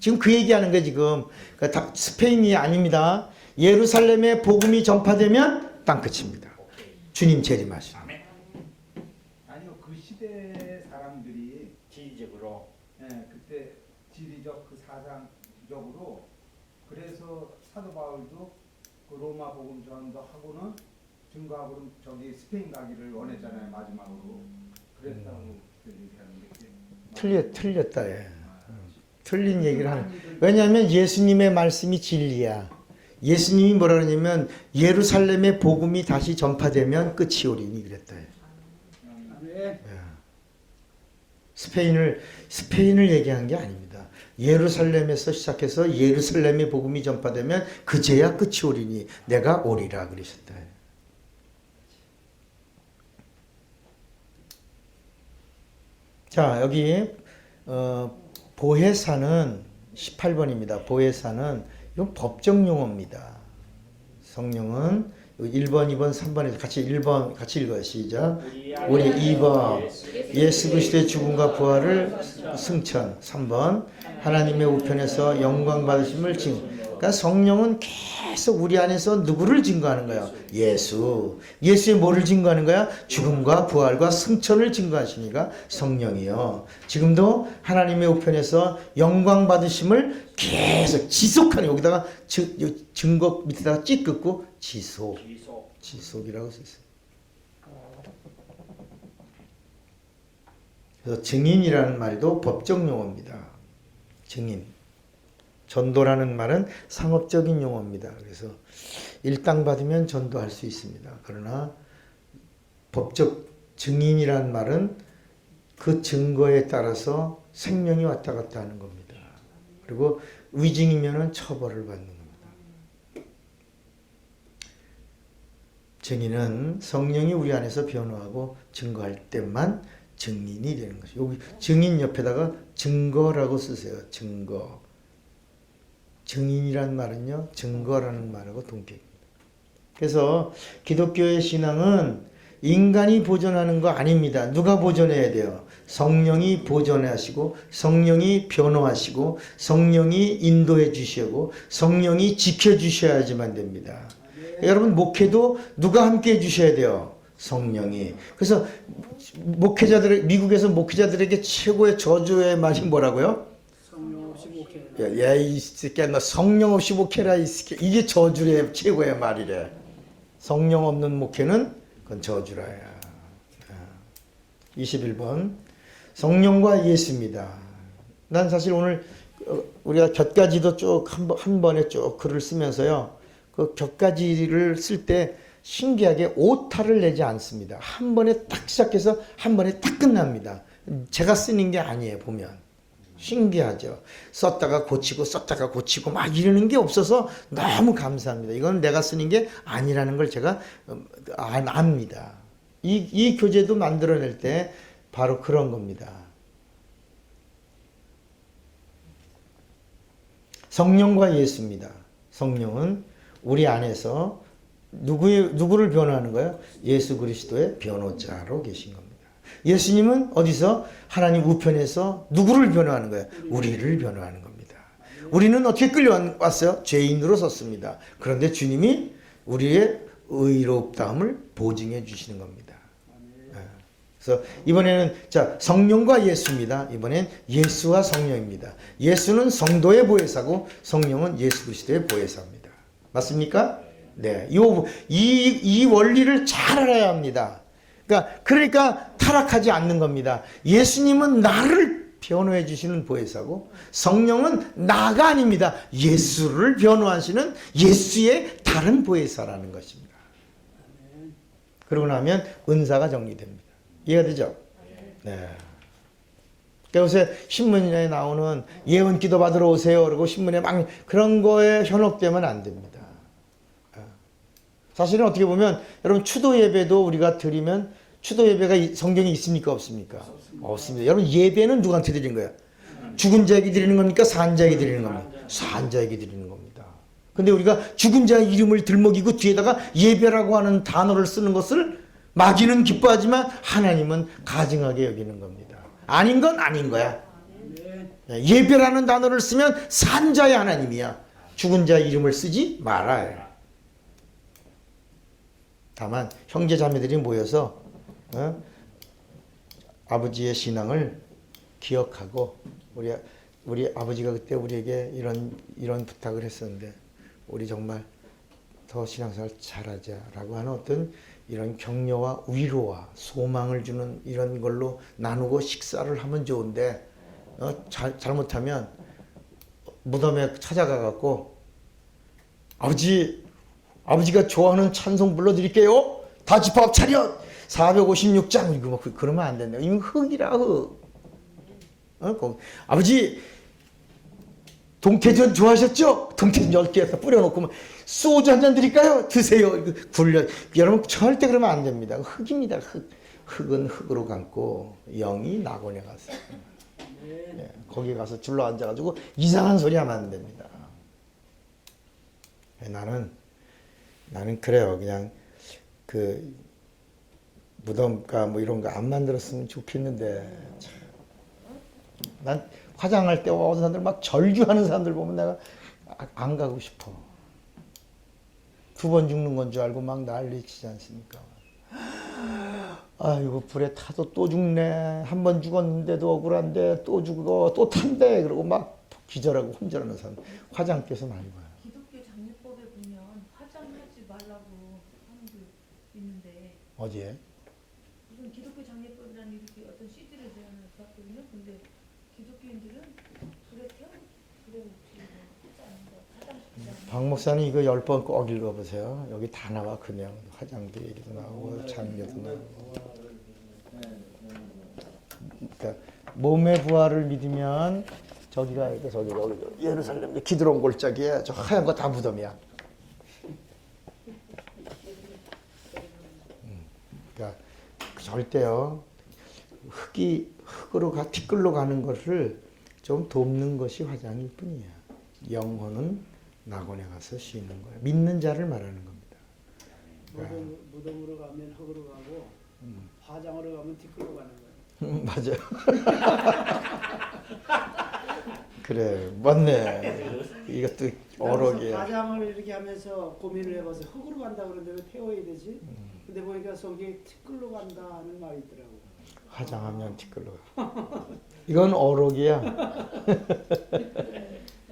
지금 그 얘기하는 거야 지금. 그러니까 스페인이 아닙니다. 예루살렘의 복음이 전파되면 땅 끝입니다. 주님 재림하시오. 아니요 그 시대 사람들이 지리적으로 그때 지리적 그 사상적으로 그래서 사도 바울도 그 로마 복음 전도하고는 증거하고는 저기 스페인 가기를 원했잖아요 마지막으로. 그랬다고 얘기하는데 틀렸다. 예. 틀린 얘기를 하는. 왜냐하면 예수님의 말씀이 진리야. 예수님이 뭐라 그러냐면 예루살렘의 복음이 다시 전파되면 끝이 오리니 그랬다. 네. 스페인을 얘기한 게 아닙니다. 예루살렘에서 시작해서 예루살렘의 복음이 전파되면 그제야 끝이 오리니 내가 오리라 그러셨다. 자 여기 보혜사는 18번입니다. 보혜사는 이건 법정 용어입니다. 성령은 1번, 2번, 3번에서 같이 1번 같이 읽어요. 시작. 우리 2번 예수 그리스도의 죽음과 부활을 승천. 3번 하나님의 우편에서 영광 받으심을 증. 그러니까 성령은 계속 우리 안에서 누구를 증거하는 거예요? 예수. 예수의 뭐를 증거하는 거야? 죽음과 부활과 승천을 증거하시니까 성령이요. 지금도 하나님의 우편에서 영광 받으심을 계속 지속하는 여기다가 증거 밑에다가 찍 긋고 지속이라고 썼어요. 그래서 증인이라는 말도 법정 용어입니다. 증인. 전도라는 말은 상업적인 용어입니다. 그래서 일당 받으면 전도할 수 있습니다. 그러나 법적 증인이란 말은 그 증거에 따라서 생명이 왔다 갔다 하는 겁니다. 그리고 위증이면은 처벌을 받는 겁니다. 증인은 성령이 우리 안에서 변호하고 증거할 때만 증인이 되는 것이죠. 여기 증인 옆에다가 증거라고 쓰세요. 증거. 증인이란 말은요, 증거라는 말하고 동격입니다. 그래서 기독교의 신앙은 인간이 보존하는 거 아닙니다. 누가 보존해야 돼요? 성령이 보존하시고, 성령이 변호하시고, 성령이 인도해 주시고, 성령이 지켜 주셔야지만 됩니다. 여러분, 목회도 누가 함께 해 주셔야 돼요? 성령이. 그래서 미국에서 목회자들에게 최고의 저주의 말이 뭐라고요? 성령 없이 목회. 야, 이 새끼야, 너 성령 없이 목회라, 이 새끼야. 이게 저주의 최고의 말이래. 성령 없는 목회는 그건 저주라야. 21번. 성령과 예수입니다. 난 사실 오늘 우리가 곁가지도 쭉 한 번에 쭉 글을 쓰면서요. 그 곁가지를 쓸 때 신기하게 오타를 내지 않습니다. 한 번에 딱 시작해서 한 번에 딱 끝납니다. 제가 쓰는 게 아니에요, 보면. 신기하죠. 썼다가 고치고 막 이러는 게 없어서 너무 감사합니다. 이건 내가 쓰는 게 아니라는 걸 제가 압니다. 이 교재도 만들어낼 때 바로 그런 겁니다. 성령과 예수입니다. 성령은 우리 안에서 누구를 변호하는 거예요? 예수 그리스도의 변호자로 계신 겁니다. 예수님은 어디서? 하나님 우편에서 누구를 변호하는 거예요? 우리를 변호하는 겁니다. 우리는 어떻게 끌려왔어요? 죄인으로 섰습니다. 그런데 주님이 우리의 의롭다함을 보증해 주시는 겁니다. 그래서 이번에는 자, 성령과 예수입니다. 이번엔 예수와 성령입니다. 예수는 성도의 보혜사고 성령은 예수 그리스도의 보혜사입니다. 맞습니까? 네. 이 원리를 잘 알아야 합니다. 그러니까 타락하지 않는 겁니다. 예수님은 나를 변호해 주시는 보혜사고 성령은 나가 아닙니다. 예수를 변호하시는 예수의 다른 보혜사라는 것입니다. 그러고 나면 은사가 정리됩니다. 이해가 되죠? 네. 요새 신문에 나오는 예언 기도 받으러 오세요. 그리고 신문에 막 그런 거에 현혹되면 안 됩니다. 사실은 어떻게 보면 여러분 추도 예배도 우리가 드리면 추도 예배가 성경에 있습니까? 없습니까? 없습니다. 여러분 예배는 누구한테 드리는 거예요? 죽은 자에게 드리는 겁니까? 산 자에게 드리는 겁니까? 산 자에게 드리는 겁니다. 근데 우리가 죽은 자의 이름을 들먹이고 뒤에다가 예배라고 하는 단어를 쓰는 것을 마귀는 기뻐하지만 하나님은 가증하게 여기는 겁니다. 아닌 건 아닌 거야. 예배라는 단어를 쓰면 산 자의 하나님이야. 죽은 자의 이름을 쓰지 말아요. 다만 형제 자매들이 모여서 아버지의 신앙을 기억하고 우리 아버지가 그때 우리에게 이런 부탁을 했었는데 우리 정말 더 신앙생활 잘하자라고 하는 어떤 이런 격려와 위로와 소망을 주는 이런 걸로 나누고 식사를 하면 좋은데 잘못하면 무덤에 찾아가 갖고 아버지가 좋아하는 찬송 불러드릴게요. 다 집합 차렷 456장 이거 뭐 그러면 안 된다. 이거 흙이라 흙. 아버지 동태전 좋아하셨죠? 동태전 10개에서 뿌려놓고 소주 한 잔 드릴까요? 드세요. 굴려. 여러분 절대 그러면 안 됩니다. 흙입니다. 흙은 흙으로 감고 영이 낙원에 가서 거기 가서 줄러 앉아가지고 이상한 소리 하면 안 됩니다. 나는 그래요. 그냥 그 무덤가 뭐 이런 거 안 만들었으면 좋겠는데 난 화장할 때 어떤 사람들 막 절규하는 사람들 보면 내가 안 가고 싶어. 2번 죽는 건 줄 알고 막 난리치지 않습니까? 아이고 불에 타도 또 죽네. 한 번 죽었는데도 억울한데 또 죽어 또 탄대. 그러고 막 기절하고 혼절하는 사람 화장께서 많이 봐요. 기독교 장례법에 보면 화장하지 말라고 하는 게 있는데 어디에? 무슨 기독교 장례법이라는 이렇게 어떤 CD를 제가 봤거든요. 근데 기독교인들은 불에 하지 않는다. 화장시키지 않는다. 박 목사님 이거 10번 꼭 읽어보세요. 여기 다 나와 그냥 화장도 얘기도 나오고 장례도 나오고. 그러니까 몸의 부활을 믿으면 저기가 저기 예루살렘 기드론 골짜기에 저 하얀 거 다 무덤이야. 그러니까 절대요 흙으로 티끌로 가는 것을 좀 돕는 것이 화장일 뿐이야. 영혼은 낙원에 가서 쉬는 거야. 믿는 자를 말하는 겁니다. 무덤으로 가면 흙으로 가고 화장으로 가면 티끌로 가는 거예요. 맞아요. 그래, 맞네. 이것도 어록이야. 화장을 이렇게 하면서 고민을 해봐서 흙으로 간다 그러는데 왜 태워야 되지? 근데 보니까 속에 티끌로 간다는 말이 있더라고. 화장하면 티끌로 가. 이건 어록이야.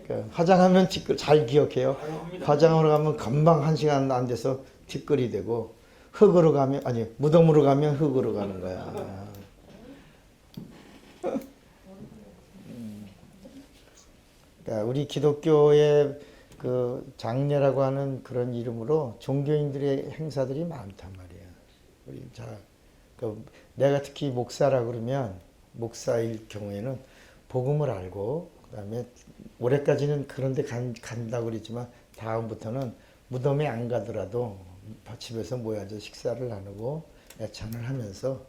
그러니까 화장하면 티끌, 잘 기억해요. 화장으로 가면 금방 1시간 안 돼서 티끌이 되고, 흙으로 가면, 아니, 무덤으로 가면 흙으로 가는 거야. 그러니까 우리 기독교의 그 장례라고 하는 그런 이름으로 종교인들의 행사들이 많단 말이에요. 우리 내가 특히 목사라 그러면 목사일 경우에는 복음을 알고 그다음에 올해까지는 그런데 간다고 그랬지만 다음부터는 무덤에 안 가더라도 집에서 모여서 식사를 나누고 애찬을 하면서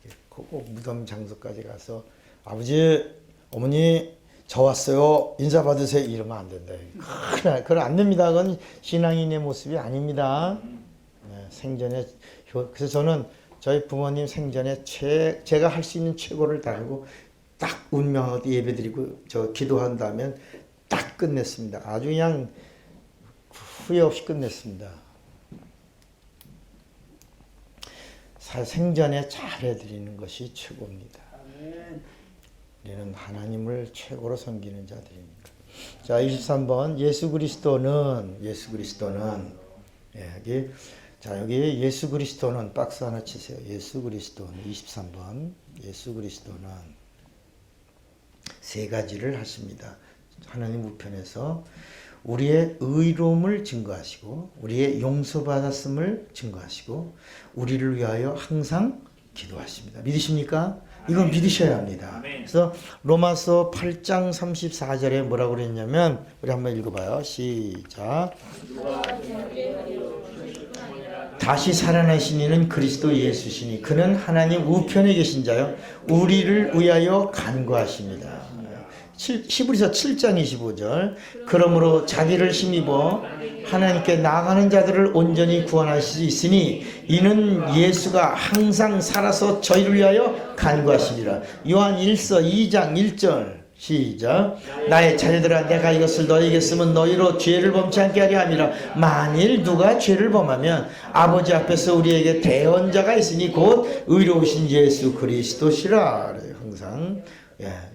이렇게 꼭 무덤 장소까지 가서 아버지, 어머니 저 왔어요. 인사 받으세요. 이러면 안 된다. 그건 안 됩니다. 그건 신앙인의 모습이 아닙니다. 네, 생전에 그래서 저는 저희 부모님 생전에 제가 할 수 있는 최고를 다하고 딱 운명하고 예배드리고 저 기도한다면 딱 끝냈습니다. 아주 그냥 후회 없이 끝냈습니다. 생전에 잘해드리는 것이 최고입니다. 아멘. 우리는 하나님을 최고로 섬기는 자들입니다. 자, 23번 예수 그리스도는 여기 예수 그리스도는 박스 하나 치세요. 예수 그리스도는 23번 예수 그리스도는 세 가지를 하십니다. 하나님 우편에서 우리의 의로움을 증거하시고 우리의 용서받았음을 증거하시고 우리를 위하여 항상 기도하십니다. 믿으십니까? 이건 믿으셔야 합니다. 그래서 로마서 8장 34절에 뭐라고 그랬냐면 우리 한번 읽어봐요. 시작. 다시 살아나신 이는 그리스도 예수시니 그는 하나님 우편에 계신 자요 우리를 위하여 간구하십니다. 히브리서 7장 25절 그러므로 자기를 힘입어 하나님께 나아가는 자들을 온전히 구원하실 수 있으니 이는 예수가 항상 살아서 저희를 위하여 간구하시니라. 요한 1서 2장 1절 시작. 나의 자녀들아 내가 이것을 너희에게 쓰면 너희로 죄를 범치 않게 하려 함이라. 만일 누가 죄를 범하면 아버지 앞에서 우리에게 대언자가 있으니 곧 의로우신 예수 그리스도시라. 항상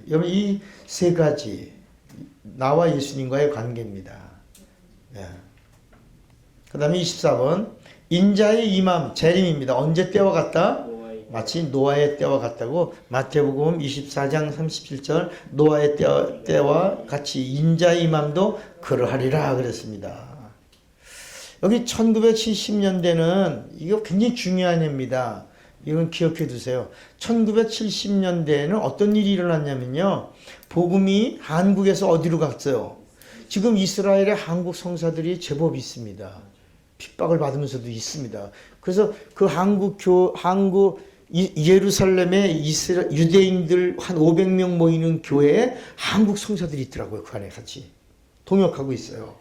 여러분 이 세 가지 나와 예수님과의 관계입니다. 그 다음에 24번 인자의 임함 재림입니다. 언제 때와 같다? 마치 노아의 때와 같다고 마태복음 24장 37절 노아의 때와 같이 인자의 임함도 그러하리라 그랬습니다. 여기 1970년대는 이거 굉장히 중요한 해입니다. 이건 기억해 두세요. 1970년대에는 어떤 일이 일어났냐면요. 복음이 한국에서 어디로 갔어요? 지금 이스라엘의 한국 성사들이 제법 있습니다. 핍박을 받으면서도 있습니다. 그래서 그 예루살렘에 유대인들 한 500명 모이는 교회에 한국 성사들이 있더라고요. 그 안에 같이 동역하고 있어요.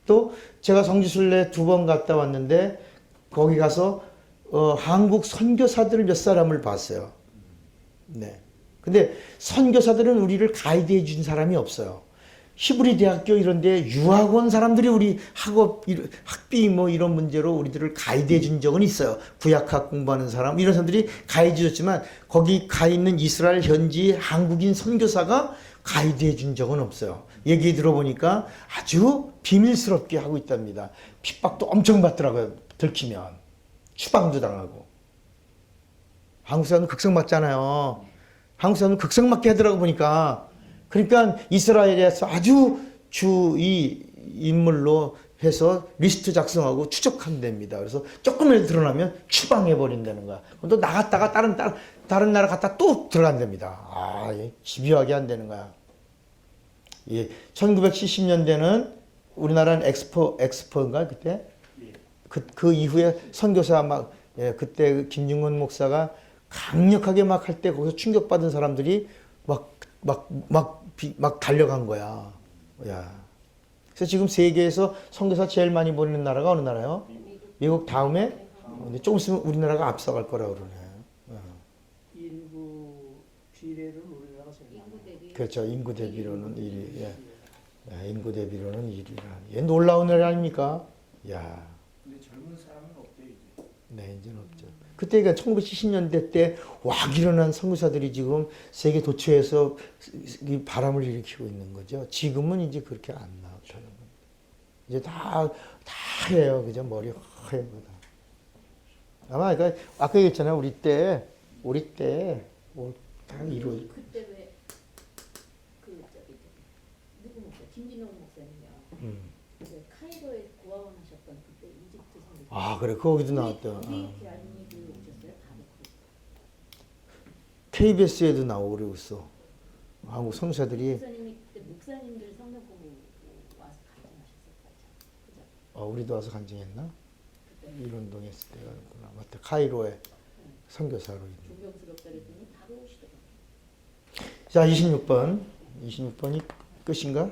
또 제가 성지순례 2번 갔다 왔는데 거기 가서 한국 선교사들 몇 사람을 봤어요. 네. 근데 선교사들은 우리를 가이드해 준 사람이 없어요. 히브리 대학교 이런 데 유학 온 사람들이 우리 학비 뭐 이런 문제로 우리들을 가이드해 준 적은 있어요. 구약학 공부하는 사람 이런 사람들이 가이드해 줬지만 거기 가 있는 이스라엘 현지 한국인 선교사가 가이드해 준 적은 없어요. 얘기 들어보니까 아주 비밀스럽게 하고 있답니다. 핍박도 엄청 받더라고요. 들키면 추방도 당하고. 한국 사람은 극성맞잖아요. 한국 사람은 극성맞게 하더라고 보니까. 그러니까 이스라엘에서 아주 이 인물로 해서 리스트 작성하고 추적한답니다. 그래서 조금이라도 드러나면 추방해 버린다는 거야. 그럼 또 나갔다가 다른 나라 갔다 또 들어간답니다. 아, 집요하게 한다는 거야. 예, 1970년대는 우리나라는 엑스포인가 그때? 그 이후에 선교사 막 그때 김중건 목사가 강력하게 막 할 때 거기서 충격받은 사람들이 막 달려간 거야. 야. 그래서 지금 세계에서 선교사 제일 많이 보내는 나라가 어느 나라요? 미국 다음에? 근데 조금 있으면 우리나라가 앞서갈 거라고 그러네. 인구 비례를 우리나라가 제일 많아요. 그렇죠. 인구 대비로는 1위. 예. 인구 대비로는 1위라. 얘 놀라운 나라 아닙니까? 야. 근데 젊은 사람은 없대 이제. 네, 이제는 없죠. 그때가 1970년대 때 왁 일어난 선교사들이 지금 세계 도처에서 이 바람을 일으키고 있는 거죠. 지금은 이제 그렇게 안 나타나는 거예요. 이제 다 해요. 그죠? 머리 하얀 거다. 아마 그러니까 아까 얘기했잖아요. 우리 때 다 이루어. 그때 왜 누구 목사 김진홍 목사님이요. 그 카이로에 구하원 하셨던 그때 이집트 선교. 아 그래 거기도 나왔다. 우리 교환이 오셨어요? KBS에도 나오고 그러고 있어. 한국 선교사들이. 목사님이 그때 목사님들 성경 보고 와서 간증하셨었죠. 우리도 와서 간증했나? 일운동 했을 때가 있구나. 맞다. 카이로에 선교사로 있는. 존경스럽다 그랬더니 바로 오시더라고요. 자, 26번이 끝인가?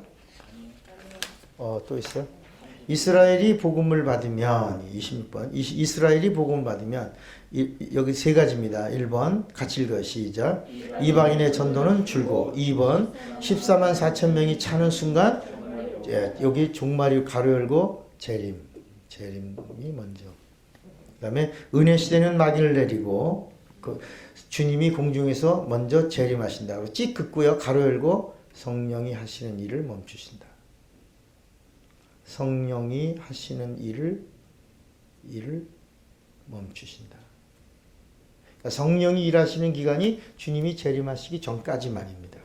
또 있어요. 이스라엘이 복음을 받으면 26번. 이스라엘이 복음을 받으면 여기 세 가지입니다. 1번 같이 읽어요. 시작. 이방인의 전도는 줄고 2번 14만 4천 명이 차는 순간 여기 종말이 가로 열고 재림이 먼저. 그다음에 은혜 시대는 마귀를 내리고 주님이 공중에서 먼저 재림하신다. 찍 긋고요. 가로 열고 성령이 하시는 일을 멈추신다. 성령이 하시는 일을 멈추신다. 그러니까 성령이 일하시는 기간이 주님이 재림하시기 전까지만입니다.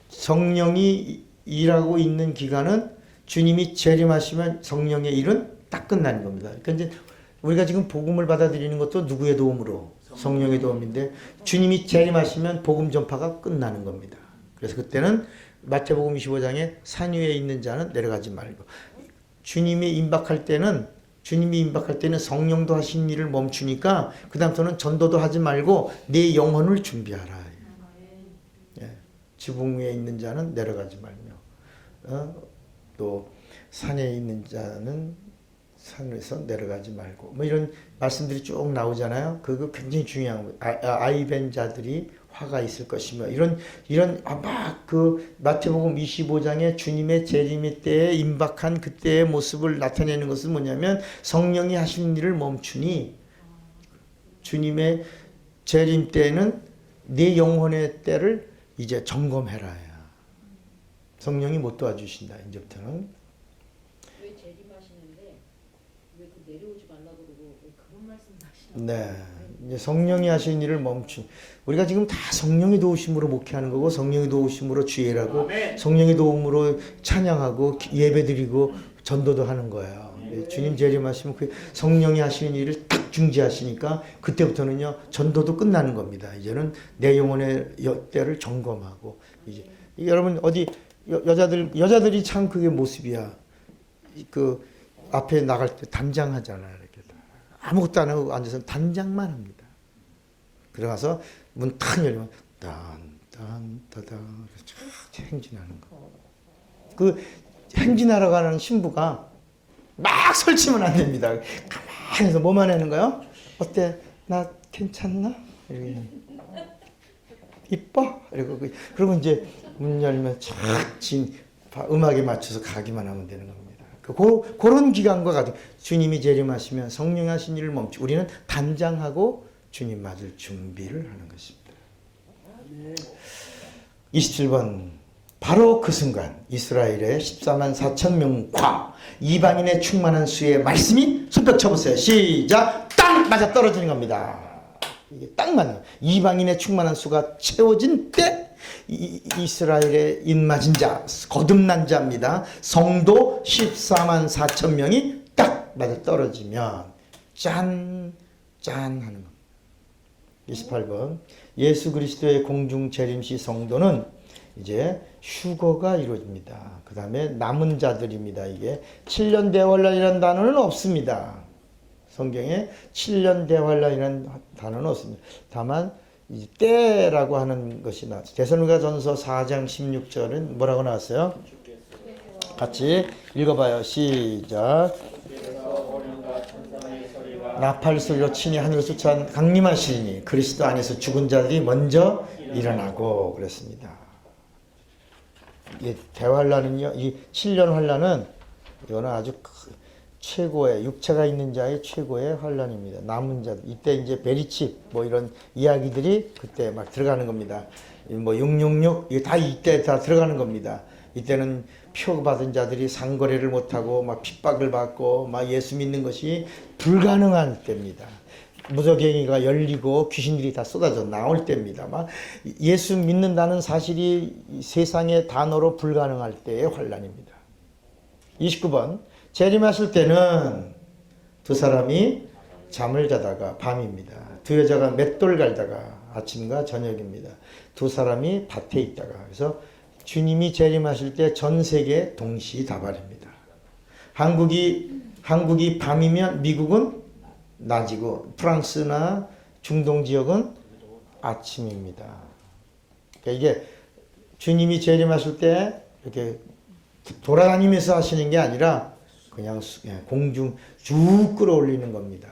성령이 일하고 있는 기간은 주님이 재림하시면 성령의 일은 딱 끝나는 겁니다. 그러니까 이제 우리가 지금 복음을 받아들이는 것도 누구의 도움으로? 성령의 도움인데 주님이 재림하시면 복음 전파가 끝나는 겁니다. 그래서 그때는 마태복음 25장에 산 위에 있는 자는 내려가지 말고 주님이 임박할 때는 성령도 하신 일을 멈추니까 그 다음부터는 전도도 하지 말고 내 영혼을 준비하라. 지붕 위에 있는 자는 내려가지 말며 또 산에 있는 자는 산에서 내려가지 말고 뭐 이런 말씀들이 쭉 나오잖아요. 그거 굉장히 중요한 거예요. 아이벤 자들이 화가 있을 것이며 이런 막 그 마태복음 25장에 주님의 재림 때에 임박한 그때의 모습을 나타내는 것은 뭐냐면 성령이 하시는 일을 멈추니 주님의 재림 때에는 네 영혼의 때를 이제 점검해라. 성령이 못 도와주신다. 이제부터는. 왜 재림하시는데 왜 그 내려오지 말라고 그러고 왜 그런 말씀 하시나요? 네. 이제 성령이 하시는 일을 멈춘. 우리가 지금 다 성령의 도우심으로 목회하는 거고 성령의 도우심으로 주일하고 성령의 도움으로 찬양하고 예배드리고 전도도 하는 거예요. 주님 재림하시면 그 성령이 하시는 일을 딱 중지하시니까 그때부터는요 전도도 끝나는 겁니다. 이제는 내 영혼의 때를 점검하고 이제 여러분 어디 여자들이 참 그게 모습이야. 그 앞에 나갈 때 단장하잖아요. 이렇게 아무것도 안 하고 앉아서 단장만 합니다. 들어가서 문 탁 열면 딴딴따당 행진하는 거. 그 행진하러 가는 신부가 막 설치면 안 됩니다. 가만히 해서 뭐만 하는 거요? 어때? 나 괜찮나? 이렇게. 이뻐? 그리고 이제 문 열면 음악에 맞춰서 가기만 하면 되는 겁니다. 그런 기간과 같은 주님이 재림하시면 성령 하신 일을 멈추고 우리는 단장하고 주님 맞을 준비를 하는 것입니다. 27번 바로 그 순간 이스라엘의 14만 4천 명과 이방인의 충만한 수의 말씀이 손뼉 쳐보세요. 시작! 딱 맞아 떨어지는 겁니다. 이게 딱 맞아요. 이방인의 충만한 수가 채워진 때 이스라엘의 입맞은 자, 거듭난 자입니다. 성도 14만 4천 명이 딱 맞아 떨어지면 짠 하는 겁니다. 28번 예수 그리스도의 공중 재림시 성도는 이제 휴거가 이루어집니다. 그 다음에 남은 자들입니다. 이게 7년 대환란이라는 단어는 없습니다. 성경에 7년 대환란이라는 단어는 없습니다. 다만 이제 때라고 하는 것이 나왔어요. 데살로니가전서 4장 16절은 뭐라고 나왔어요? 같이 읽어봐요. 시작. 나팔 소리로 친히 하늘을 쫓아 강림하시니 그리스도 안에서 죽은 자들이 먼저 일어나고 그랬습니다. 이 대환란은요, 이 7년 환란은 이거는 아주 최고의 육체가 있는 자의 최고의 환란입니다. 남은 자들 이때 이제 베리칩 뭐 이런 이야기들이 그때 막 들어가는 겁니다. 뭐 666 이게 다 이때 다 들어가는 겁니다. 이때는 표 받은 자들이 상거래를 못하고 막 핍박을 받고 막 예수 믿는 것이 불가능한 때입니다. 무저갱이가 열리고 귀신들이 다 쏟아져 나올 때입니다. 막 예수 믿는다는 사실이 세상의 단어로 불가능할 때의 환란입니다. 29번 재림하실 때는 두 사람이 잠을 자다가 밤입니다. 두 여자가 맷돌 갈다가 아침과 저녁입니다. 두 사람이 밭에 있다가 그래서 주님이 재림하실 때 전 세계 동시다발입니다. 한국이 밤이면 미국은 낮이고 프랑스나 중동 지역은 아침입니다. 그러니까 이게 주님이 재림하실 때 이렇게 돌아다니면서 하시는 게 아니라 그냥 공중 쭉 끌어올리는 겁니다.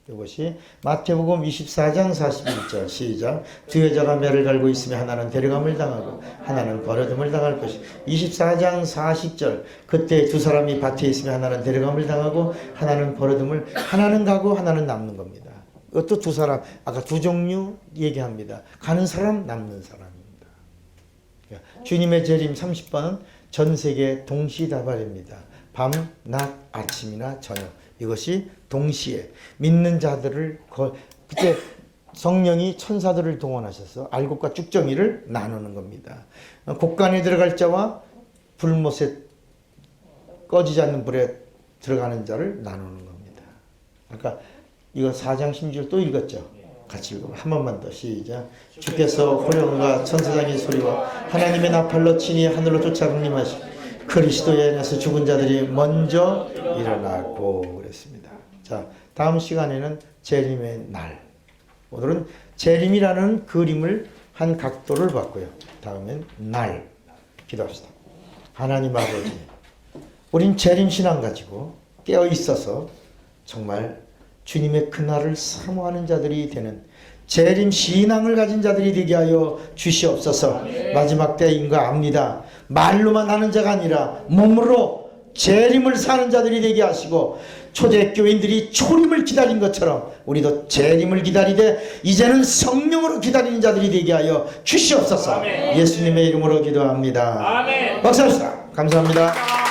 이것이 마태복음 24장 41절 시작. 두 여자가 매를 갈고 있으며 하나는 데려감을 당하고 하나는 버려둠을 당할 것이. 24장 40절 그때 두 사람이 밭에 있으며 하나는 데려감을 당하고 하나는 버려둠을 하나는 가고 하나는 남는 겁니다. 이것도 두 사람 아까 두 종류 얘기합니다. 가는 사람 남는 사람입니다. 주님의 재림 30번 전 세계 동시다발입니다. 밤, 낮, 아침이나 저녁 이것이 동시에 믿는 자들을 그때 성령이 천사들을 동원하셔서 알곡과 쭉정이를 나누는 겁니다. 곡간에 들어갈 자와 불못에 꺼지지 않는 불에 들어가는 자를 나누는 겁니다. 아까 이거 4장 16절 또 읽었죠? 같이 읽어봐. 한 번만 더 시작. 주께서 호령과 천사장의 소리와 하나님의 나팔로 친히 하늘로 쫓아 강림하시고 그리스도에 안에서 죽은 자들이 먼저 일어나고 그랬습니다. 자, 다음 시간에는 재림의 날. 오늘은 재림이라는 그림을 한 각도를 봤고요. 다음엔 날. 기도합시다. 하나님 아버지, 우린 재림 신앙 가지고 깨어 있어서 정말 주님의 그날을 사모하는 자들이 되는 재림 신앙을 가진 자들이 되게 하여 주시옵소서. 마지막 때인 거 압니다. 말로만 하는 자가 아니라 몸으로 재림을 사는 자들이 되게 하시고 초대교인들이 초림을 기다린 것처럼 우리도 재림을 기다리되 이제는 성령으로 기다리는 자들이 되게 하여 주시옵소서. 예수님의 이름으로 기도합니다. 박수합시다. 감사합니다.